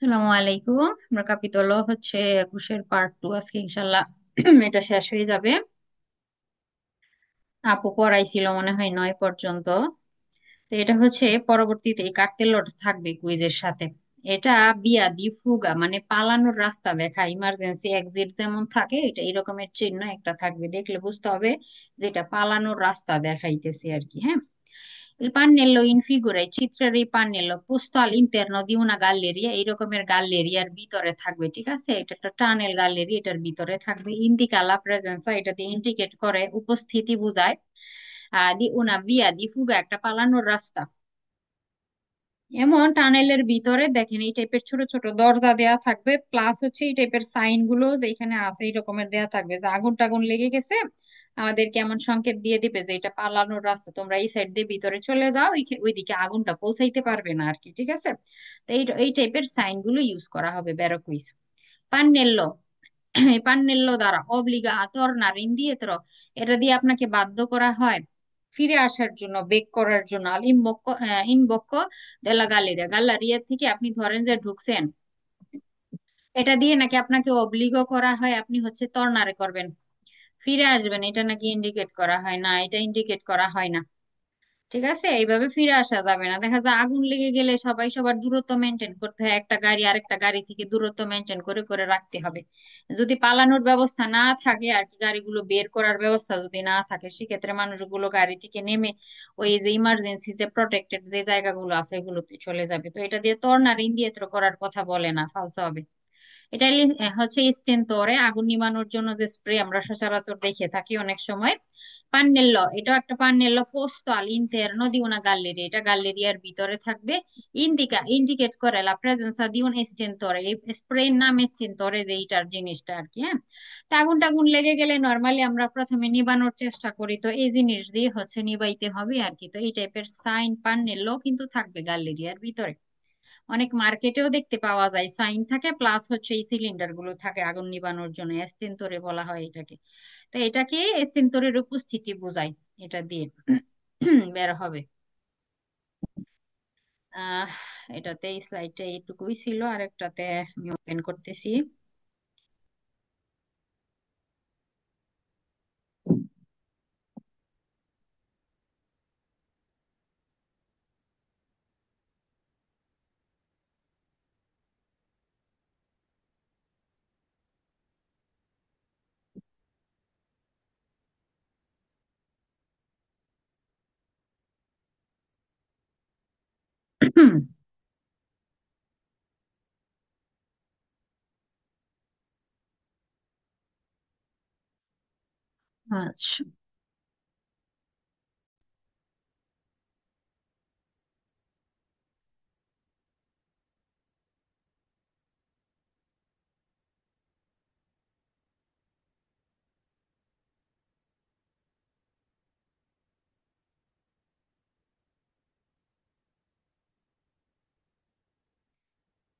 আসসালামু আলাইকুম। আমরা কাপিতল হচ্ছে 21-এর পার্ট 2 আজকে ইনশাল্লাহ এটা শেষ হয়ে যাবে। আপু পড়াইছিল মনে হয় 9 পর্যন্ত। তো এটা হচ্ছে পরবর্তীতে এই কার্তেলটা থাকবে কুইজের সাথে। এটা বিয়াদি ফুগা মানে পালানোর রাস্তা দেখা, ইমার্জেন্সি এক্সিট যেমন থাকে এটা এরকমের চিহ্ন একটা থাকবে, দেখলে বুঝতে হবে যে এটা পালানোর রাস্তা দেখাইতেছে আর কি। হ্যাঁ, il pannello in figura, এই চিত্রের এই pannello posto all'interno di una galleria, এই রকমের গ্যালারিয়ার ভিতরে থাকবে। ঠিক আছে, এটা একটা টানেল গ্যালারি, এটার ভিতরে থাকবে। ইন্ডিকা la presenza, এটা দিয়ে ইন্ডিকেট করে, উপস্থিতি বোঝায়। দি una via di fuga, একটা পালানোর রাস্তা। এমন টানেলের ভিতরে দেখেন এই টাইপের ছোট ছোট দরজা দেয়া থাকবে, প্লাস হচ্ছে এই টাইপের সাইন গুলো যে এখানে আছে এই রকমের দেয়া থাকবে যে আগুন টাগুন লেগে গেছে, আমাদেরকে এমন সংকেত দিয়ে দিবে যে এটা পালানোর রাস্তা, তোমরা এই সাইড দিয়ে ভিতরে চলে যাও, ওইদিকে আগুনটা পৌঁছাইতে পারবে না আর কি। ঠিক আছে, তো এই টাইপের সাইন গুলো ইউজ করা হবে বেরোকুইজ। পান্নেল্লো, এই পান্নেল্লো দ্বারা অব্লিগা a tornare indietro, এটা দিয়ে আপনাকে বাধ্য করা হয় ফিরে আসার জন্য, বেক করার জন্য। আল ইম্বক্কো, ইনবক্কো দেলা গ্যালারিয়া, গ্যালারিয়া থেকে আপনি ধরেন যে ঢুকছেন, এটা দিয়ে নাকি আপনাকে অব্লিগো করা হয়, আপনি হচ্ছে তর্নারে করবেন, ফিরে আসবেন, এটা নাকি ইন্ডিকেট করা হয় না, এটা ইন্ডিকেট করা হয় না। ঠিক আছে, এইভাবে ফিরে আসা যাবে না। দেখা যায় আগুন লেগে গেলে সবাই সবার দূরত্ব মেনটেন করতে হয়, একটা গাড়ি আরেকটা গাড়ি থেকে দূরত্ব মেনটেন করে করে রাখতে হবে। যদি পালানোর ব্যবস্থা না থাকে আর কি, গাড়িগুলো বের করার ব্যবস্থা যদি না থাকে, সেক্ষেত্রে মানুষগুলো গাড়ি থেকে নেমে ওই যে ইমার্জেন্সি যে প্রটেক্টেড যে জায়গাগুলো আছে এগুলোতে চলে যাবে। তো এটা দিয়ে তর্নার ইন্ডিয়েত্র করার কথা বলে না, ফালসা হবে। এটা হচ্ছে স্টেনতরে, আগুন নিভানোর জন্য যে স্প্রে আমরা সচরাচর দেখে থাকি অনেক সময়। পান্নেল্লো, এটা একটা পান্নেল্লো পোস্তো আল ইন্টারনো দি una galleria, এটা গ্যালারিয়ার ভিতরে থাকবে। ইন্ডিকা, ইন্ডিকেট করে লা প্রেজেন্সা দি un estintore, এই স্প্রে নাম এস্টিনতরে, যে এইটার জিনিসটা আর কি। হ্যাঁ, তা আগুন টাগুন লেগে গেলে নর্মালি আমরা প্রথমে নিবানোর চেষ্টা করি, তো এই জিনিস দিয়ে হচ্ছে নিবাইতে হবে আর কি। তো এই টাইপের সাইন পান্নেল্লো কিন্তু থাকবে গ্যালারিয়ার ভিতরে। অনেক মার্কেটেও দেখতে পাওয়া যায়, সাইন থাকে প্লাস হচ্ছে এই সিলিন্ডার গুলো থাকে আগুন নিবানোর জন্য, এস্তেন্তরে বলা হয় এটাকে। তো এটাকে এস্তেন্তরের উপস্থিতি বোঝায়, এটা দিয়ে বের হবে। আহ এটাতে এই স্লাইডটা এইটুকুই ছিল, আর একটাতে আমি ওপেন করতেছি। আচ্ছা,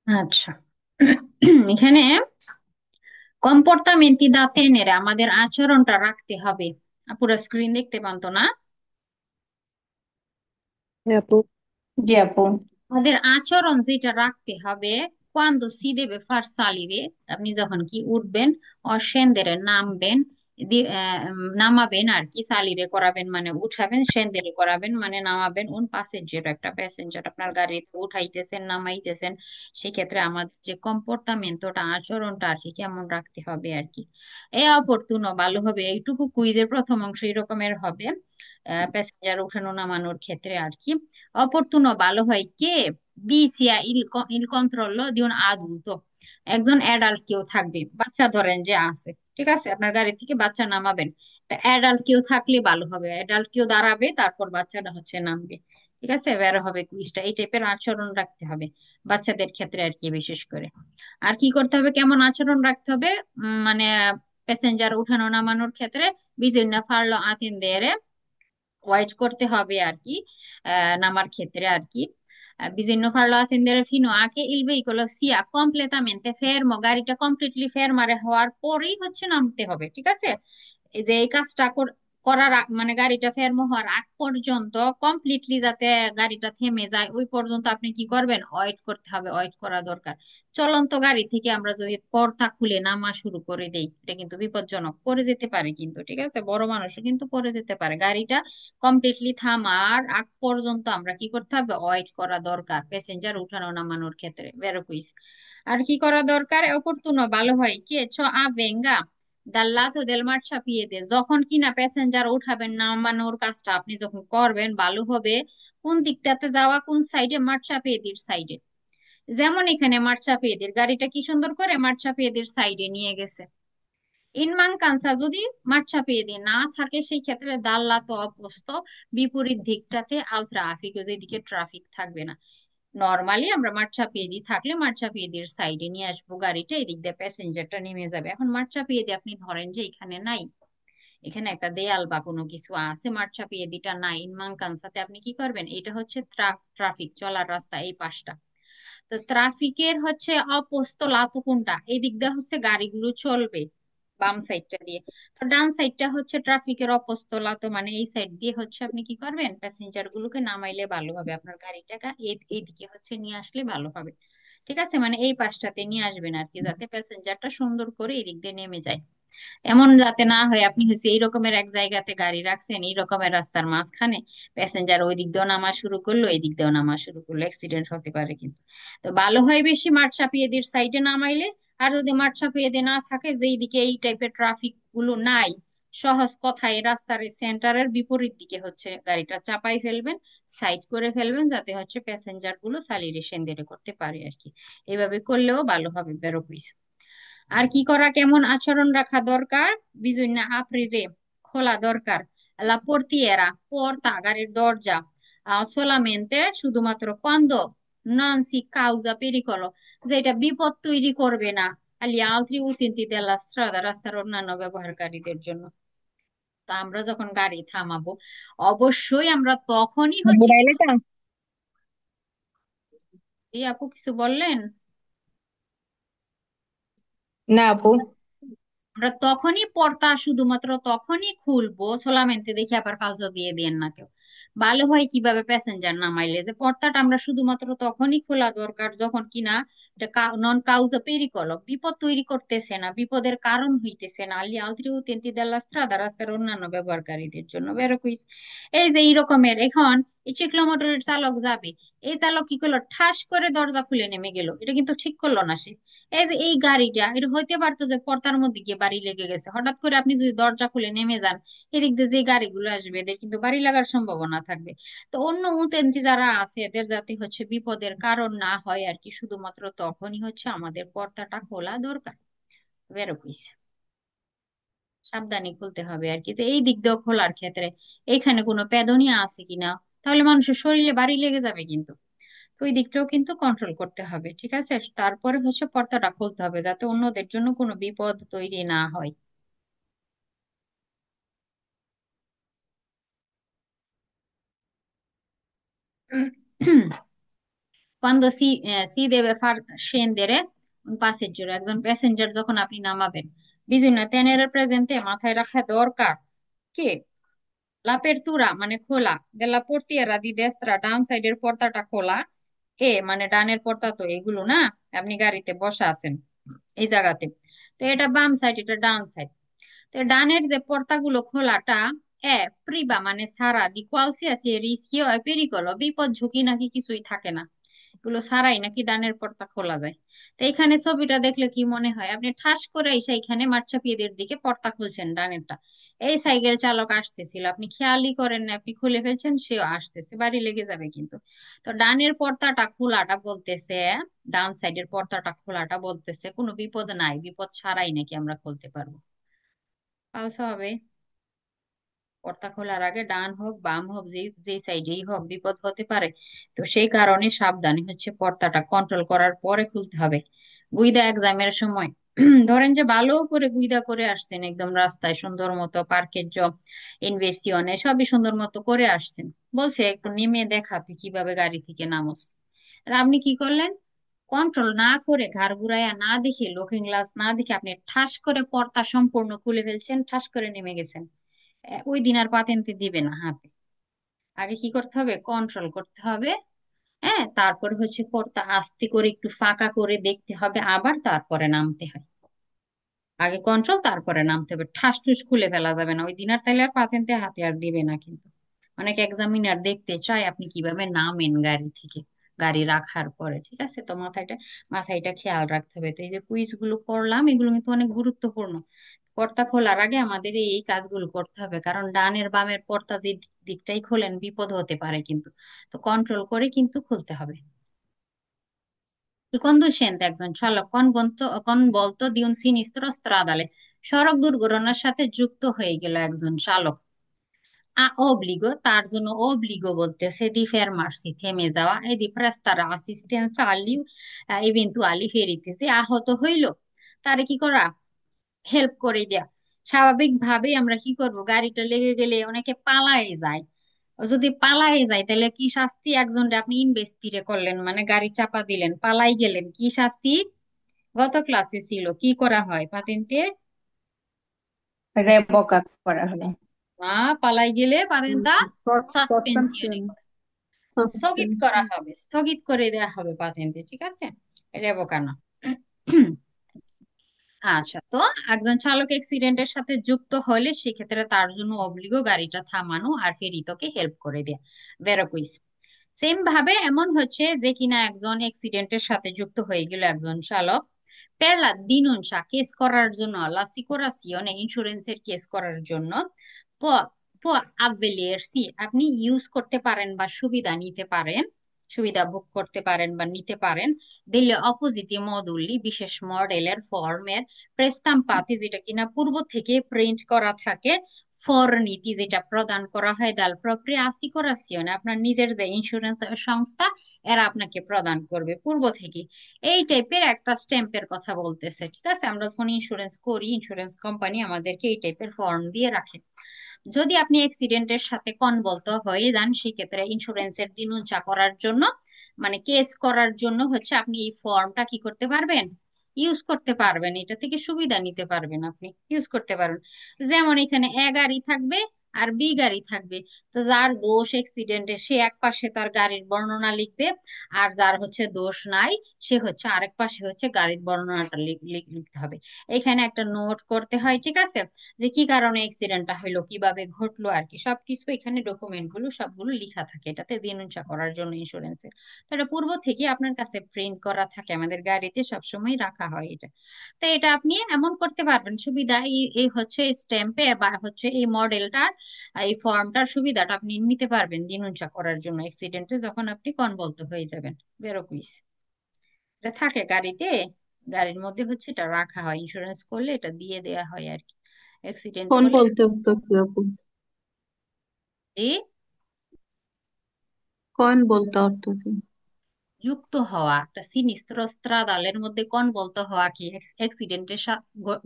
আচ্ছা। এখানে কম্পোর্টামেন্টি দা তেনেরে, আমাদের আচরণটা রাখতে হবে। পুরো স্ক্রিন দেখতে পান তো না? হ্যাঁ আপু। জি আপু। আমাদের আচরণ যেটা রাখতে হবে, কোয়ান্দো সি দেবে ফার সালিরে, আপনি যখন কি উঠবেন, অসেন্দেরে নামবেন, নামাবেন আর কি, সালিরে করাবেন মানে উঠাবেন, সেন্দেরে করাবেন মানে নামাবেন। উন প্যাসেঞ্জার, একটা প্যাসেঞ্জার আপনার গাড়িতে উঠাইতেছেন নামাইতেছেন, সেক্ষেত্রে আমাদের যে কম্পোর্টামেন্টটা, আচরণটা আর কি কেমন রাখতে হবে আর কি। এ অপরতুন ভালো হবে, এইটুকু কুইজের প্রথম অংশ এরকমের হবে, প্যাসেঞ্জার উঠানো নামানোর ক্ষেত্রে আর কি। অপরতুনো ভালো হয় কে, বিসিয়া ইল কন্ট্রোল দিউন আদুলতো, একজন অ্যাডাল্ট কেউ থাকবে, বাচ্চা ধরেন যে আছে, ঠিক আছে, আপনার গাড়ি থেকে বাচ্চা নামাবেন, তা অ্যাডাল্ট কেউ থাকলে ভালো হবে, অ্যাডাল্ট কেউ দাঁড়াবে, তারপর বাচ্চাটা হচ্ছে নামবে। ঠিক আছে, বের হবে কুইজটা, এই টাইপের আচরণ রাখতে হবে বাচ্চাদের ক্ষেত্রে আর কি, বিশেষ করে। আর কি করতে হবে, কেমন আচরণ রাখতে হবে, মানে প্যাসেঞ্জার উঠানো নামানোর ক্ষেত্রে বিভিন্ন ফার্লো আতিনদের ওয়াইট করতে হবে আর কি, নামার ক্ষেত্রে আর কি। Bisogna farlo accendere fino a che il veicolo sia completamente fermo, গাড়িটা কমপ্লিটলি ফেরমারে হওয়ার পরেই হচ্ছে নামতে হবে। ঠিক আছে, এই যে এই কাজটা মানে গাড়িটা ফেরমো হওয়ার আগ পর্যন্ত কমপ্লিটলি যাতে গাড়িটা থেমে যায় ওই পর্যন্ত আপনি কি করবেন, ওয়েট করতে হবে, ওয়েট করা দরকার। চলন্ত গাড়ি থেকে আমরা যদি পর্দা খুলে নামা শুরু করে দেই এটা কিন্তু বিপজ্জনক, পড়ে যেতে পারে কিন্তু, ঠিক আছে, বড় মানুষও কিন্তু পড়ে যেতে পারে। গাড়িটা কমপ্লিটলি থামার আগ পর্যন্ত আমরা কি করতে হবে, ওয়েট করা দরকার প্যাসেঞ্জার উঠানো নামানোর ক্ষেত্রে, বেরোকুইস। আর কি করা দরকার, অপরতুনো ভালো হয় কি আভেঙ্গা dal lato del marciapiede, যখন কিনা প্যাসেঞ্জার উঠাবেন নামানোর কাজটা আপনি যখন করবেন ভালো হবে কোন দিকটাতে যাওয়া, কোন সাইডে, মার্চাপেদির সাইডে। যেমন এখানে মার্চাপেদির গাড়িটা কি সুন্দর করে মার্চাপেদির সাইডে নিয়ে গেছে। ইন মানকান্সা যদি মার্চাপেদি না থাকে সেই ক্ষেত্রে দাল লাতো অপোস্ত, বিপরীত দিকটাতে আল ট্রাফিক, যেদিকে ট্রাফিক থাকবে না। নর্মালি আমরা মার্চাপেদি থাকলে মার্চাপেদির সাইডে নিয়ে আসবো গাড়িটা, এদিক দিয়ে প্যাসেঞ্জারটা নেমে যাবে। এখন মার্চাপেদি আপনি ধরেন যে এখানে নাই, এখানে একটা দেয়াল বা কোনো কিছু আছে, মার্চাপেদিটা নাই ইনমানকানসাতে, আপনি কি করবেন, এটা হচ্ছে ট্রাফিক চলার রাস্তা এই পাশটা। তো ট্রাফিকের হচ্ছে অপোস্ত কোনটা, এই দিক দিয়ে হচ্ছে গাড়িগুলো চলবে বাম সাইডটা দিয়ে। তো ডান সাইডটা হচ্ছে ট্রাফিকের অপোস্ত মানে এই সাইড দিয়ে হচ্ছে আপনি কি করবেন, প্যাসেঞ্জার গুলোকে নামাইলে ভালো হবে, আপনার গাড়িটাকে এইদিকে হচ্ছে নিয়ে আসলে ভালো হবে। ঠিক আছে, মানে এই পাশটাতে নিয়ে আসবেন আর কি, যাতে প্যাসেঞ্জারটা সুন্দর করে এই দিক দিয়ে নেমে যায়। এমন যাতে না হয় আপনি হচ্ছে এই রকমের এক জায়গাতে গাড়ি রাখছেন এই রকমের রাস্তার মাঝখানে, প্যাসেঞ্জার ওই দিক দিয়েও নামা শুরু করলো এই দিক দিয়েও নামা শুরু করলো, অ্যাক্সিডেন্ট হতে পারে কিন্তু। তো ভালো হয় বেশি মাঠ চাপিয়ে দিয়ে সাইডে নামাইলে। আর যদি মাঠ চাপিয়ে দিয়ে না থাকে, যেই দিকে এই টাইপের ট্রাফিক গুলো নাই, সহজ কথায় রাস্তার সেন্টারের বিপরীত দিকে হচ্ছে গাড়িটা চাপাই ফেলবেন, সাইড করে ফেলবেন, যাতে হচ্ছে প্যাসেঞ্জার গুলো সালিরে সেন্দেরে করতে পারে আর কি। এভাবে করলেও ভালো হবে, বেরো কুইস। আর কি করা, কেমন আচরণ রাখা দরকার, বিজুইনা আপ্রিরে খোলা দরকার, লা portiera porta গাড়ির দরজা, solamente শুধুমাত্র quando non si causa pericolo, যেটা বিপদ তৈরি করবে না, agli altri utenti della strada, রাস্তার অন্যান্য ব্যবহারকারীদের জন্য। তো আমরা যখন গাড়ি থামাবো অবশ্যই আমরা তখনই হচ্ছে কি মোবাইলে তো এই আপু কিছু বললেন, না আপু। আমরা তখনই পর্দা শুধুমাত্র তখনই খুলবো, সোলামেন্তে দেখে আবার ফালসো দিয়ে দিয়েন না কেউ। ভালো হয় কিভাবে প্যাসেঞ্জার নামাইলে যে পর্দাটা আমরা শুধুমাত্র তখনই খোলা দরকার যখন কিনা এটা নন কাউজা পেরিকল, বিপদ তৈরি করতেছে না, বিপদের কারণ হইতেছে না, আলি আলত্রি উতেন্তি দেল্লা স্ত্রাদা, রাস্তার অন্যান্য ব্যবহারকারীদের জন্য বেরো কুইস। এই যে এই রকমের এখন এই চিকলো মোটরের চালক যাবে, এই চালক কি করলো, ঠাস করে দরজা খুলে নেমে গেল, এটা কিন্তু ঠিক করলো না সে। এই যে এই গাড়িটা এটা হইতে পারতো যে পর্দার মধ্যে গিয়ে বাড়ি লেগে গেছে, হঠাৎ করে আপনি যদি দরজা খুলে নেমে যান এদিক দিয়ে যে গাড়িগুলো আসবে এদের কিন্তু বাড়ি লাগার সম্ভাবনা থাকবে। তো অন্য উতেন্তি যারা আছে এদের যাতে হচ্ছে বিপদের কারণ না হয় আর কি, শুধুমাত্র তখনই হচ্ছে আমাদের পর্দাটা খোলা দরকার, বেরো কইছে। সাবধানে খুলতে হবে আর কি, যে এই দিক দিয়ে খোলার ক্ষেত্রে এইখানে কোনো পেদনিয়া আছে কিনা, তাহলে মানুষের শরীরে বাড়ি লেগে যাবে কিন্তু। তো ওই দিকটাও কিন্তু কন্ট্রোল করতে হবে, ঠিক আছে, তারপরে হচ্ছে পর্দাটা খুলতে হবে যাতে অন্যদের জন্য কোনো বিপদ তৈরি না হয়। Quando si deve far scendere un passeggero, একজন প্যাসেঞ্জার যখন আপনি নামাবেন, বিভিন্ন tenere presente, মাথায় রাখা দরকার কি l'apertura মানে খোলা, della portiera di destra, ডান সাইডের পর্দাটা খোলা, মানে ডানের পর্দা তো এগুলো না, আপনি গাড়িতে বসা আছেন এই জায়গাতে, তো এটা বাম সাইড এটা ডান সাইড। তো ডানের যে পর্দাগুলো খোলাটা প্রিবা মানে সারা দি কোয়ালসিয়াসি রিস্কিও পেরিকল, বিপদ ঝুঁকি নাকি কিছুই থাকে না, এগুলো সারাই নাকি ডানের পর্দা খোলা যায়। তো এখানে ছবিটা দেখলে কি মনে হয়, আপনি ঠাস করে এসে এখানে মারচাপিয়েদের দিকে পর্দা খুলছেন ডানেরটা, এই সাইকেল চালক আসতেছিল আপনি খেয়ালই করেন না, আপনি খুলে ফেলছেন, সেও আসতেছে, বাড়ি লেগে যাবে কিন্তু। তো ডানের পর্দাটা খোলাটা বলতেছে, ডান সাইডের পর্দাটা খোলাটা বলতেছে কোনো বিপদ নাই, বিপদ ছাড়াই নাকি আমরা খুলতে পারবো। পালসা হবে, পর্দা খোলার আগে ডান হোক বাম হোক যে যে সাইডেই হোক বিপদ হতে পারে। তো সেই কারণে সাবধানে হচ্ছে পর্দাটা কন্ট্রোল করার পরে খুলতে হবে। গুইদা এক্সামের সময় ধরেন যে ভালো করে গুইদা করে আসছেন একদম রাস্তায় সুন্দর মতো পার্কের ইনভেস্টিয়নে সবই সুন্দর মতো করে আসছেন, বলছে একটু নেমে দেখা তুই কিভাবে গাড়ি থেকে নামস। আর আপনি কি করলেন, কন্ট্রোল না করে ঘাড় ঘুরাইয়া না দেখে লুকিং গ্লাস না দেখে আপনি ঠাস করে পর্দা সম্পূর্ণ খুলে ফেলছেন, ঠাস করে নেমে গেছেন। ওই দিন আর পাতেন্তে দিবে না হাতে। আগে কি করতে হবে, কন্ট্রোল করতে হবে। হ্যাঁ, তারপর হচ্ছে পর্দা আস্তে করে একটু ফাঁকা করে দেখতে হবে, আবার তারপরে নামতে হয়। আগে কন্ট্রোল, তারপরে নামতে হবে, ঠাস ঠুস খুলে ফেলা যাবে না ওই দিন আর, তাইলে আর পাতেন্তে হাতে আর দিবে না কিন্তু। অনেক এক্সামিনার দেখতে চায় আপনি কিভাবে নামেন গাড়ি থেকে, গাড়ি রাখার পরে। ঠিক আছে, তো মাথায় এটা খেয়াল রাখতে হবে। তো এই যে কুইজ গুলো করলাম, এগুলো কিন্তু অনেক গুরুত্বপূর্ণ। পর্দা খোলার আগে আমাদের এই এই কাজগুলো করতে হবে, কারণ ডানের বামের পর্দা যে দিকটাই খোলেন বিপদ হতে পারে কিন্তু। তো কন্ট্রোল করে কিন্তু খুলতে হবে। Il conducente একজন চালক কোন বলতো দি un sinistro stradale, সড়ক দুর্ঘটনার সাথে যুক্ত হয়ে গেল একজন চালক। অব্লিগো, তার জন্য অব্লিগো বলতেছে দি ফেরমার্সি, থেমে যাওয়া, এই দি প্রেস্তারা আসিস্টেন্স আলি ইভেন্তুয়ালি ফেরিতে, যে আহত হইল তারে কি করা, হেল্প করে দেয়া। স্বাভাবিকভাবেই আমরা কি করব, গাড়িটা লেগে গেলে অনেকে পালায়ে যায়। যদি পালায়ে যায় তাহলে কি শাস্তি, একজনকে আপনি ইনভেস্টিরে করলেন মানে গাড়ি চাপা দিলেন, পালাই গেলেন, কি শাস্তি? গত ক্লাসে ছিল কি করা হয় পাতেন্টে? রেবকা করা হলো। পালাই গেলে পাতেন্তা সাসপেনশনে, সাসপেনশন। স্থগিত করা সাসপেনশন। হবে, স্থগিত করে দেওয়া হবে পাতেন্টে। ঠিক আছে, রেভোকা না। আচ্ছা, তো একজন চালক অ্যাক্সিডেন্টের সাথে যুক্ত হলে সেক্ষেত্রে তার জন্য অব্লিগো গাড়িটা থামানো আর ফেরিতকে হেল্প করে দেয়া, ভেরোকুইস। সেম ভাবে এমন হচ্ছে যে কিনা একজন অ্যাক্সিডেন্টের সাথে যুক্ত হয়ে গেল একজন চালক, পেরলা দিনুনসা কেস করার জন্য, লাসিকোরাসিওনে ইন্স্যুরেন্সের কেস করার জন্য, প প আভেলিয়ারসি আপনি ইউজ করতে পারেন বা সুবিধা নিতে পারেন, সুবিধা ভোগ করতে পারেন বা নিতে পারেন, দিলে অপোজিটি মডুলি বিশেষ মডেলের ফর্মের প্রেস্তাম্পাতি, যেটা কিনা পূর্ব থেকে প্রিন্ট করা থাকে, ফরনীতি যেটা প্রদান করা হয় দাল প্রক্রিয়া আসিকোরাসিওনে আপনার নিজের যে ইন্স্যুরেন্স সংস্থা এরা আপনাকে প্রদান করবে পূর্ব থেকে। এই টাইপের একটা স্ট্যাম্পের কথা বলতেছে। ঠিক আছে, আমরা যখন ইন্স্যুরেন্স করি ইন্স্যুরেন্স কোম্পানি আমাদেরকে এই টাইপের ফর্ম দিয়ে রাখে। যদি আপনি অ্যাক্সিডেন্টের সাথে কনভলত হয়ে যান সেক্ষেত্রে ইন্স্যুরেন্সের দিনুচা করার জন্য, মানে কেস করার জন্য হচ্ছে আপনি এই ফর্মটা কি করতে পারবেন, ইউজ করতে পারবেন, এটা থেকে সুবিধা নিতে পারবেন, আপনি ইউজ করতে পারবেন। যেমন এখানে এ গাড়ি থাকবে আর বি গাড়ি থাকবে, তো যার দোষ অ্যাক্সিডেন্টে সে এক পাশে তার গাড়ির বর্ণনা লিখবে, আর যার হচ্ছে দোষ নাই সে হচ্ছে আরেক পাশে হচ্ছে গাড়ির বর্ণনাটা লিখতে হবে। এখানে একটা নোট করতে হয়। ঠিক আছে, যে কি কারণে অ্যাক্সিডেন্টটা হলো, কিভাবে ঘটলো আর কি, সবকিছু এখানে ডকুমেন্ট গুলো সবগুলো লেখা থাকে এটাতে দিনুচা করার জন্য ইন্স্যুরেন্সের। তো এটা পূর্ব থেকে আপনার কাছে প্রিন্ট করা থাকে, আমাদের গাড়িতে সবসময় রাখা হয় এটা। তো এটা আপনি এমন করতে পারবেন, সুবিধা এই এই হচ্ছে স্ট্যাম্পে বা হচ্ছে এই মডেলটার, এই ফর্মটার সুবিধাটা আপনি নিতে পারবেন দিনুচা করার জন্য অ্যাক্সিডেন্টে যখন আপনি কনভলত হয়ে যাবেন, বেরোকুইস। এটা থাকে গাড়িতে, গাড়ির মধ্যে হচ্ছে এটা রাখা হয়, ইন্স্যুরেন্স করলে এটা দিয়ে দেওয়া হয় আর কি, অ্যাক্সিডেন্ট কোন হলে। বলতে তো কিরকম? জি, কোন বলতে অর্থ কি? যুক্ত হওয়া, একটা সিনিস্ত্র স্ত্রাদালের মধ্যে কোন বলতে হওয়া কি, অ্যাক্সিডেন্টের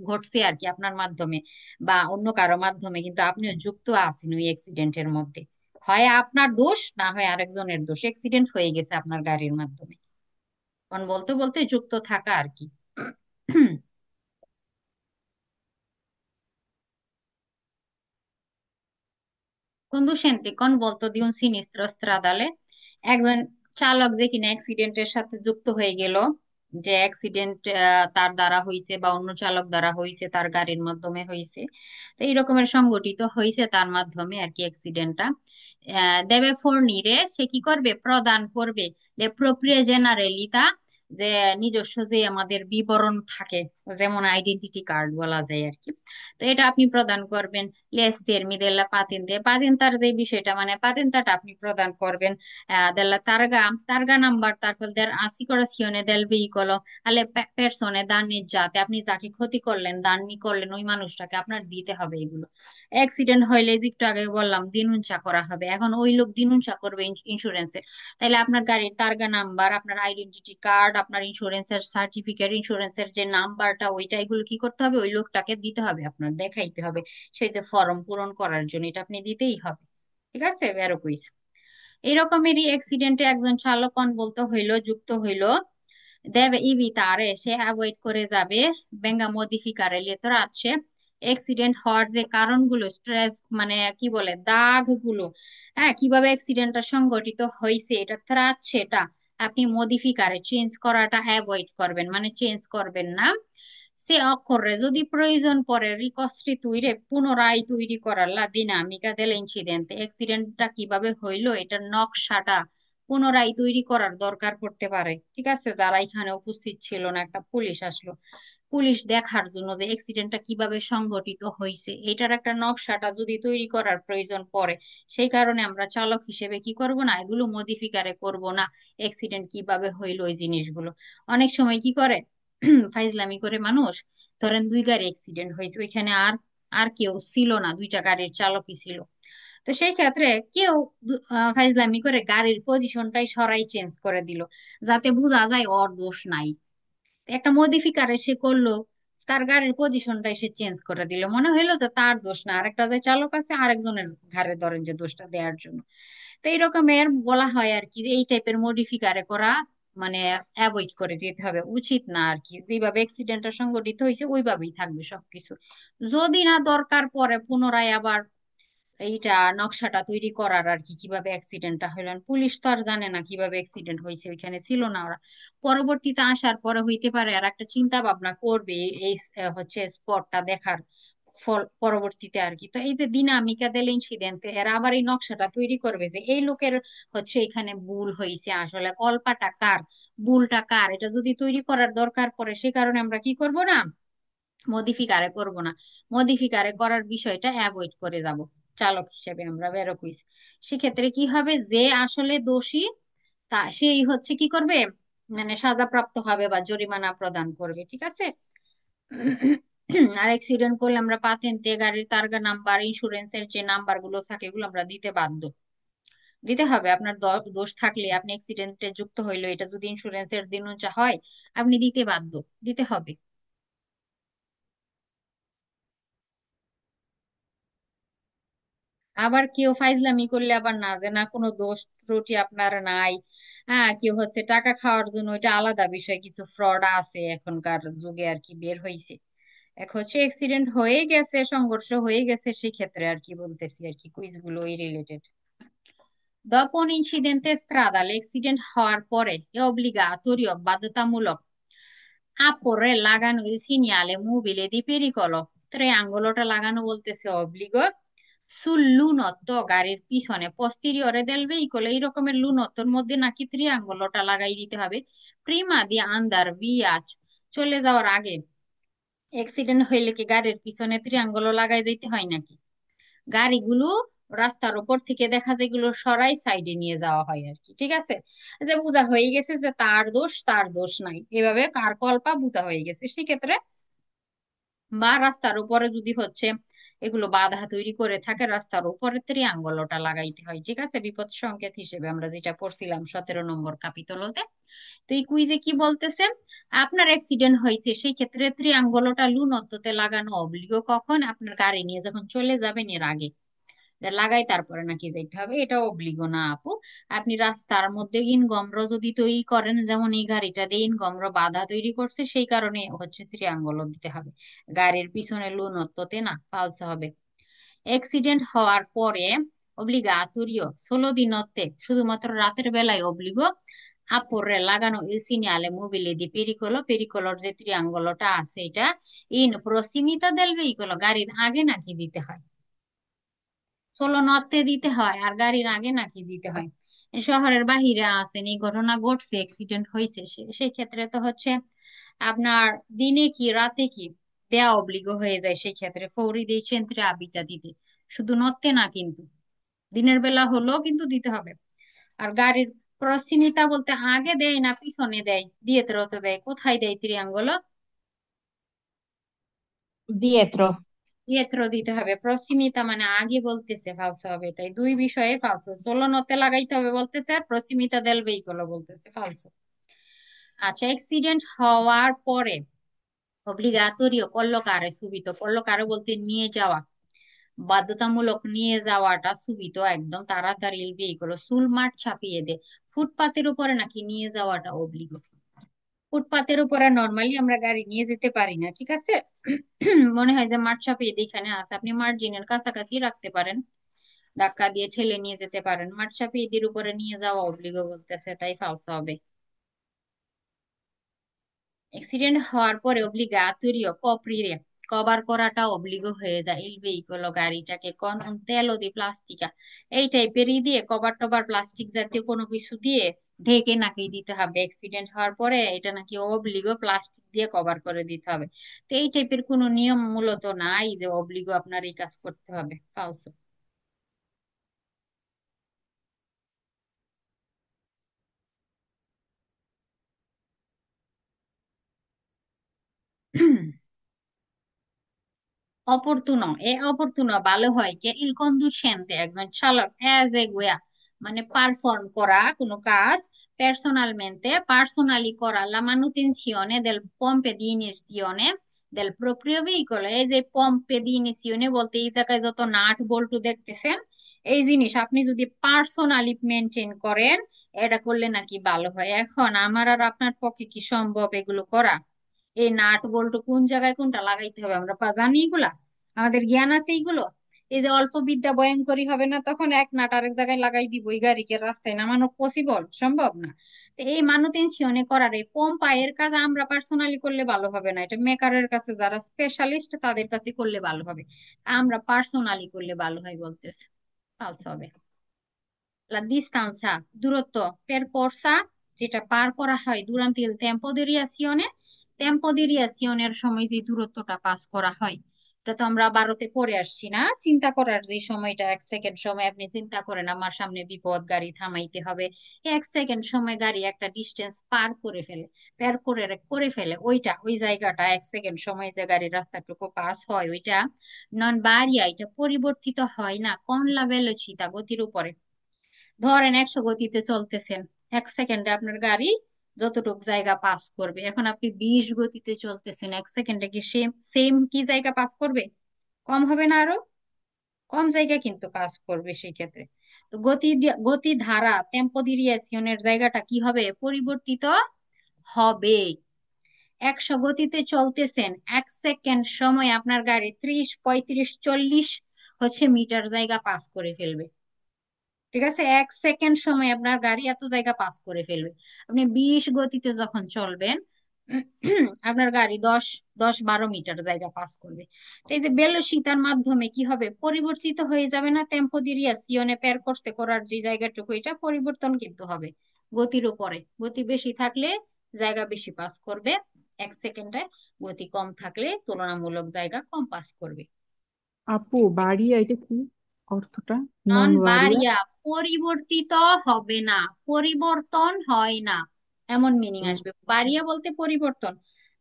ঘটছে আর কি আপনার মাধ্যমে বা অন্য কারো মাধ্যমে, কিন্তু আপনিও যুক্ত আছেন ওই অ্যাক্সিডেন্টের মধ্যে, হয় আপনার দোষ না হয় আরেকজনের দোষ, অ্যাক্সিডেন্ট হয়ে গেছে আপনার গাড়ির মাধ্যমে, কোন বলতে বলতে যুক্ত থাকা আর কি। conducente কোন বলতো দিউন সিনিস্ত্র স্ত্রাদালে, একজন চালক যে কিনা অ্যাক্সিডেন্টের সাথে যুক্ত হয়ে গেল, যে অ্যাক্সিডেন্ট তার দ্বারা হয়েছে বা অন্য চালক দ্বারা হয়েছে, তার গাড়ির মাধ্যমে হয়েছে, তো এই রকমের সংগঠিত হয়েছে তার মাধ্যমে আর কি অ্যাক্সিডেন্টটা। দেবে ফোরনিরে সে কি করবে, প্রদান করবে, যে প্রক্রিয়া জেনারেলিতা, যে নিজস্ব যে আমাদের বিবরণ থাকে, যেমন আইডেন্টিটি কার্ড বলা যায় আর কি, তো এটা আপনি প্রদান করবেন। লেস termi della patente, পাতেন্তার যে বিষয়টা মানে পাতেন্তাটা আপনি প্রদান করবেন। della targa, targa নাম্বার, তারপর দের assicurazione del veicolo alle persone danneggiate, আপনি যাকে ক্ষতি করলেন দাননি করলেন ওই মানুষটাকে আপনার দিতে হবে এগুলো। অ্যাক্সিডেন্ট হইলে যে একটু আগে বললাম দিনুনচা করা হবে, এখন ওই লোক দিনুনচা করবে ইন্স্যুরেন্সে, তাইলে আপনার গাড়ির তারগা নাম্বার, আপনার আইডেন্টিটি কার্ড, আপনার ইন্স্যুরেন্সের সার্টিফিকেট, ইন্স্যুরেন্সের যে নাম্বারটা ওইটা, এগুলো কি করতে হবে, ওই লোকটাকে দিতে হবে, আপনার দেখাইতে হবে, সেই যে ফর্ম পূরণ করার জন্য এটা আপনি দিতেই হবে। ঠিক আছে, বেরো কুইজ। এরকমেরই অ্যাক্সিডেন্টে একজন চালক বলতে হইলো যুক্ত হইলো, deve evitare, সে অ্যাভয়েড করে যাবে, venga modificare letterace, অ্যাক্সিডেন্ট হওয়ার যে কারণগুলো, স্ট্রেস মানে কি বলে দাগগুলো, হ্যাঁ, কিভাবে অ্যাক্সিডেন্টটা সংঘটিত হয়েছে, এটা থ্রাট, সেটা আপনি মডিফিকারে চেঞ্জ করাটা অ্যাভয়েড করবেন, মানে চেঞ্জ করবেন না। সে অক্ষরে যদি প্রয়োজন পড়ে রিকনস্ট্রিক্ট পুনরায় তৈরি করার লা দিনামিকা দেল ইনসিডেন্ট, অ্যাক্সিডেন্টটা কিভাবে হইলো এটার নকশাটা পুনরায় তৈরি করার দরকার পড়তে পারে। ঠিক আছে, যারা এখানে উপস্থিত ছিল না, একটা পুলিশ আসলো পুলিশ দেখার জন্য যে অ্যাক্সিডেন্টটা কিভাবে সংঘটিত হয়েছে, এটার একটা নকশাটা যদি তৈরি করার প্রয়োজন পড়ে, সেই কারণে আমরা চালক হিসেবে কি করব না, এগুলো মডিফিকারে করব না। অ্যাক্সিডেন্ট কিভাবে হইলো এই জিনিসগুলো অনেক সময় কি করে ফাইজলামি করে মানুষ, ধরেন দুই গাড়ি অ্যাক্সিডেন্ট হয়েছে, ওইখানে আর আর কেউ ছিল না, দুইটা গাড়ির চালকই ছিল। তো সেই ক্ষেত্রে কেউ ফাইজলামি করে গাড়ির পজিশনটাই সরাই চেঞ্জ করে দিল, যাতে বোঝা যায় ওর দোষ নাই। একটা মডিফিকার সে করলো, তার গাড়ির পজিশনটা এসে চেঞ্জ করে দিল, মনে হইলো যে তার দোষ না, আরেকটা যে চালক আছে আরেকজনের ঘাড়ে ধরেন যে দোষটা দেওয়ার জন্য। তো এই রকমের বলা হয় আর কি, যে এই টাইপের মডিফিকারে করা মানে অ্যাভয়েড করে যেতে হবে, উচিত না আর কি। যেভাবে অ্যাক্সিডেন্টটা সংঘটিত হয়েছে ওইভাবেই থাকবে সবকিছু। যদি না দরকার পড়ে পুনরায় আবার এইটা নকশাটা তৈরি করার আর কি, কিভাবে অ্যাক্সিডেন্টটা হইলেন, পুলিশ তো আর জানে না কিভাবে অ্যাক্সিডেন্ট হয়েছে, ওইখানে ছিল না ওরা। পরবর্তীতে আসার পরে হইতে পারে আর একটা চিন্তা ভাবনা করবে এই হচ্ছে স্পটটা দেখার ফল পরবর্তীতে আর কি। তো এই যে দিনামিকা দেল ইনসিডেন্টে এরা আবার এই নকশাটা তৈরি করবে যে এই লোকের হচ্ছে এখানে ভুল হয়েছে, আসলে কলপাটা কার, ভুলটা কার, এটা যদি তৈরি করার দরকার পড়ে, সে কারণে আমরা কি করব না, মডিফিকারে করব না, মডিফিকারে করার বিষয়টা অ্যাভয়েড করে যাব। চালক হিসেবে আমরা বেরো কুইজ, সেক্ষেত্রে কি হবে, যে আসলে দোষী তা সেই হচ্ছে কি করবে, মানে সাজাপ্রাপ্ত হবে বা জরিমানা প্রদান করবে। ঠিক আছে। আর অ্যাক্সিডেন্ট করলে আমরা পাতেন্তে, গাড়ির তারগা নাম্বার, ইন্স্যুরেন্সের যে নাম্বার গুলো থাকে এগুলো আমরা দিতে বাধ্য, দিতে হবে। আপনার দোষ থাকলে আপনি অ্যাক্সিডেন্টে যুক্ত হইলো, এটা যদি ইন্স্যুরেন্সের দিন হয়, আপনি দিতে বাধ্য, দিতে হবে। আবার কেউ ফাইজলামি করলে আবার না, যে না কোনো দোষ ত্রুটি আপনার নাই, হ্যাঁ, কেউ হচ্ছে টাকা খাওয়ার জন্য, এটা আলাদা বিষয়, কিছু ফ্রড আছে এখনকার যুগে আর কি বের হয়েছে। এক হচ্ছে অ্যাক্সিডেন্ট হয়ে গেছে, সংঘর্ষ হয়ে গেছে, সেই ক্ষেত্রে আর কি বলতেছি আর কি, কুইজগুলো ওই related. Dopo un incidente stradale, accident হওয়ার পরে è obbligatorio, বাধ্যতামূলক, a porre লাগানো il segnale mobile di pericolo, ট্রায়াঙ্গলটা লাগানো বলতেছে অব্লিগো, সুল লুনত্ব গাড়ির পিছনে, posteriore del veicolo, এই রকমের লুনত্বর মধ্যে নাকি ত্রিয়াঙ্গলটা লাগাই দিতে হবে। প্রিমা দি আন্দার ভিয়া, চলে যাওয়ার আগে। অ্যাক্সিডেন্ট হইলে কি গাড়ির পিছনে ত্রিয়াঙ্গল লাগাই যাইতে হয় নাকি? গাড়িগুলো রাস্তার উপর থেকে দেখা যায় এগুলো সরাই সাইডে নিয়ে যাওয়া হয় আর কি। ঠিক আছে, যে বোঝা হয়ে গেছে যে তার দোষ, তার দোষ নাই, এভাবে কার কল্পা বোঝা হয়ে গেছে, সেক্ষেত্রে বা রাস্তার উপরে যদি হচ্ছে এগুলো বাধা তৈরি করে থাকে, রাস্তার উপরে ত্রিয়াঙ্গলটা লাগাইতে হয়। ঠিক আছে, বিপদ সংকেত হিসেবে আমরা যেটা পড়ছিলাম 17 নম্বর কাপিতলতে। তো এই কুইজে কি বলতেছে, আপনার অ্যাক্সিডেন্ট হয়েছে, সেই ক্ষেত্রে ত্রিয়াঙ্গলটা লুনত্বতে লাগানো অবলিগ কখন, আপনার গাড়ি নিয়ে যখন চলে যাবেন এর আগে এটা লাগাই তারপরে নাকি যাইতে হবে, এটা অব্লিগো না আপু। আপনি রাস্তার মধ্যে ইনগম্র যদি তৈরি করেন, যেমন এই গাড়িটা দিয়ে ইনগম্র বাধা তৈরি করছে, সেই কারণে হচ্ছে ত্রিয়াঙ্গল দিতে হবে, গাড়ির পিছনে লুনত্বতে না, ফালসে হবে। অ্যাক্সিডেন্ট হওয়ার পরে অব্লিগাতরিও 16 দিনতে, শুধুমাত্র রাতের বেলায় অব্লিগো আপরে লাগানো এই সিনিয়ালে মোবিলে দি পেরিকলো, পেরিকোলোর যে ত্রিয়াঙ্গলটা আছে এটা ইন প্রসিমিতা দেল ভেহিকল, গাড়ির আগে নাকি দিতে হয়, 16 নর্তে দিতে হয় আর গাড়ির আগে নাকি দিতে হয়। শহরের বাহিরে আছেন, এই ঘটনা ঘটছে, অ্যাক্সিডেন্ট হয়েছে, সেই ক্ষেত্রে তো হচ্ছে আপনার দিনে কি রাতে কি দেয়া অব্লিগ হয়ে যায়, সেই ক্ষেত্রে ফৌরি দেই সেন্ত্রে আবিতা দিতে, শুধু নর্তে না কিন্তু, দিনের বেলা হলেও কিন্তু দিতে হবে। আর গাড়ির প্রসিমিতা বলতে আগে দেয় না পিছনে দেয়, দিয়ে তো দেয়, কোথায় দেয় ত্রিয়াঙ্গল, dietro। ইয়েত্র দিতে হবে। প্রসিমিতা মানে আগে বলতেছে, ফালসো হবে, তাই দুই বিষয়ে ফালসো, সোলোনোতে লাগাইতে হবে বলতেছে, আর প্রসিমিতা দেল ভেহিকল বলতেছে, ফালসো। আচ্ছা, অ্যাক্সিডেন্ট হওয়ার পরে অব্লিগাতরিও কল্লকারে সুবিত, কল্লকারে বলতে নিয়ে যাওয়া, বাধ্যতামূলক নিয়ে যাওয়াটা সুবিত, একদম তাড়াতাড়ি ভেহিকল সুল মাঠ ছাপিয়ে দে, ফুটপাতের উপরে নাকি নিয়ে যাওয়াটা অব্লিগ, ফুটপাতের উপরে নর্মালি আমরা গাড়ি নিয়ে যেতে পারি না, ঠিক আছে? মনে হয় যে মাঠ সাপেই এখানে আছে, আপনি মার্জিনের কাছাকাছি রাখতে পারেন, ধাক্কা দিয়ে ঠেলে নিয়ে যেতে পারেন। মাঠ সাপে এদের উপরে নিয়ে যাওয়া অব্লিগো বলতেছে, তাই ফালসা হবে। অ্যাক্সিডেন্ট হওয়ার পরে অব্লিগাতরিও কপ্রিরে কভার করাটা অব্লিগো হয়ে যায় ইল ভেহিকল গাড়িটাকে কোন un telo di plastica, এই টাইপেরই দিয়ে কভার টভার প্লাস্টিক জাতীয় কোনো কিছু দিয়ে ঢেকে নাকি দিতে হবে। অ্যাক্সিডেন্ট হওয়ার পরে এটা নাকি অব্লিগো প্লাস্টিক দিয়ে কভার করে দিতে হবে। তো এই টাইপের কোনো নিয়ম মূলত নাই যে অব্লিগো আপনার এই কাজ করতে হবে, ফালসো। অপরতুনো এ অপরতুনো ভালো হয় কে ইল কন্ডুসেন্তে একজন চালক এজ এ গুয়া মানে পারফর্ম করা কোনো কাজ পার্সোনালি করা la manutenzione del pompe di iniezione del proprio veicolo। এই যে পম্পে দি ইনিশিওনে বলতে এই জায়গায় যত নাট বল্টু দেখতেছেন, এই জিনিস আপনি যদি পার্সোনালি মেনটেন করেন, এটা করলে নাকি ভালো হয়। এখন আমার আর আপনার পক্ষে কি সম্ভব এগুলো করা? এই নাট বল্টু কোন জায়গায় কোনটা লাগাইতে হবে আমরা জানি এগুলা? আমাদের জ্ঞান আছে এইগুলো? এই যে অল্প বিদ্যা ভয়ঙ্করী হবে না, তখন এক নাট আরেক জায়গায় লাগাই দিব, এই গাড়িকে রাস্তায় নামানো পসিবল সম্ভব না। তো এই মানুতেনসিওনে করার এই পম্পায়ের কাজ আমরা পার্সোনালি করলে ভালো হবে না, এটা মেকারের কাছে যারা স্পেশালিস্ট তাদের কাছে করলে ভালো হবে। আমরা পার্সোনালি করলে ভালো হয় বলতেছে, ফালস হবে। La distanza দূরত্ব percorsa যেটা পার করা হয় durante il tempo di reazione এর সময় যে দূরত্বটা পাস করা হয়, এটা তো আমরা 12তে পড়ে আসছি না? চিন্তা করার যে সময়টা, 1 সেকেন্ড সময় আপনি চিন্তা করেন আমার সামনে বিপদ, গাড়ি থামাইতে হবে। 1 সেকেন্ড সময় গাড়ি একটা ডিস্টেন্স পার করে ফেলে, পার করে ফেলে, ওই জায়গাটা 1 সেকেন্ড সময় যে গাড়ির রাস্তাটুকু পাস হয় ওইটা নন বারিয়া, এটা পরিবর্তিত হয় না কোন লা ভেলোসিতা গতির উপরে। ধরেন 100 গতিতে চলতেছেন, 1 সেকেন্ডে আপনার গাড়ি যতটুকু জায়গা পাস করবে। এখন আপনি 20 গতিতে চলতেছেন, 1 সেকেন্ডে কি সেম সেম কি জায়গা পাস করবে? কম হবে না আরো? কম জায়গা কিন্তু পাস করবে সেই ক্ষেত্রে। তো গতি ধারা টেম্পো ডিরিয়েশনের জায়গাটা কি হবে? পরিবর্তিত হবে। 100 গতিতে চলতেছেন, 1 সেকেন্ড সময় আপনার গাড়ি 30 35 40 মিটার জায়গা পাস করে ফেলবে। ঠিক আছে, 1 সেকেন্ড সময় আপনার গাড়ি এত জায়গা পাস করে ফেলবে। আপনি 20 গতিতে যখন চলবেন, আপনার গাড়ি 10 10 12 মিটার জায়গা পাস করবে। তো এই যে বেলোসিতার মাধ্যমে কি হবে? পরিবর্তিত হয়ে যাবে না টেম্পো দিরিয়া সিওনে পের করছে করার যে জায়গাটুকু, এটা পরিবর্তন কিন্তু হবে গতির উপরে। গতি বেশি থাকলে জায়গা বেশি পাস করবে 1 সেকেন্ডে, গতি কম থাকলে তুলনামূলক জায়গা কম পাস করবে। আপু, বাড়িয়া এটা কি অর্থটা? নন নন বাড়িয়া। বাড়িয়া পরিবর্তিত হবে না, পরিবর্তন হয় না, এমন মিনিং আসবে। বাড়িয়া বলতে পরিবর্তন।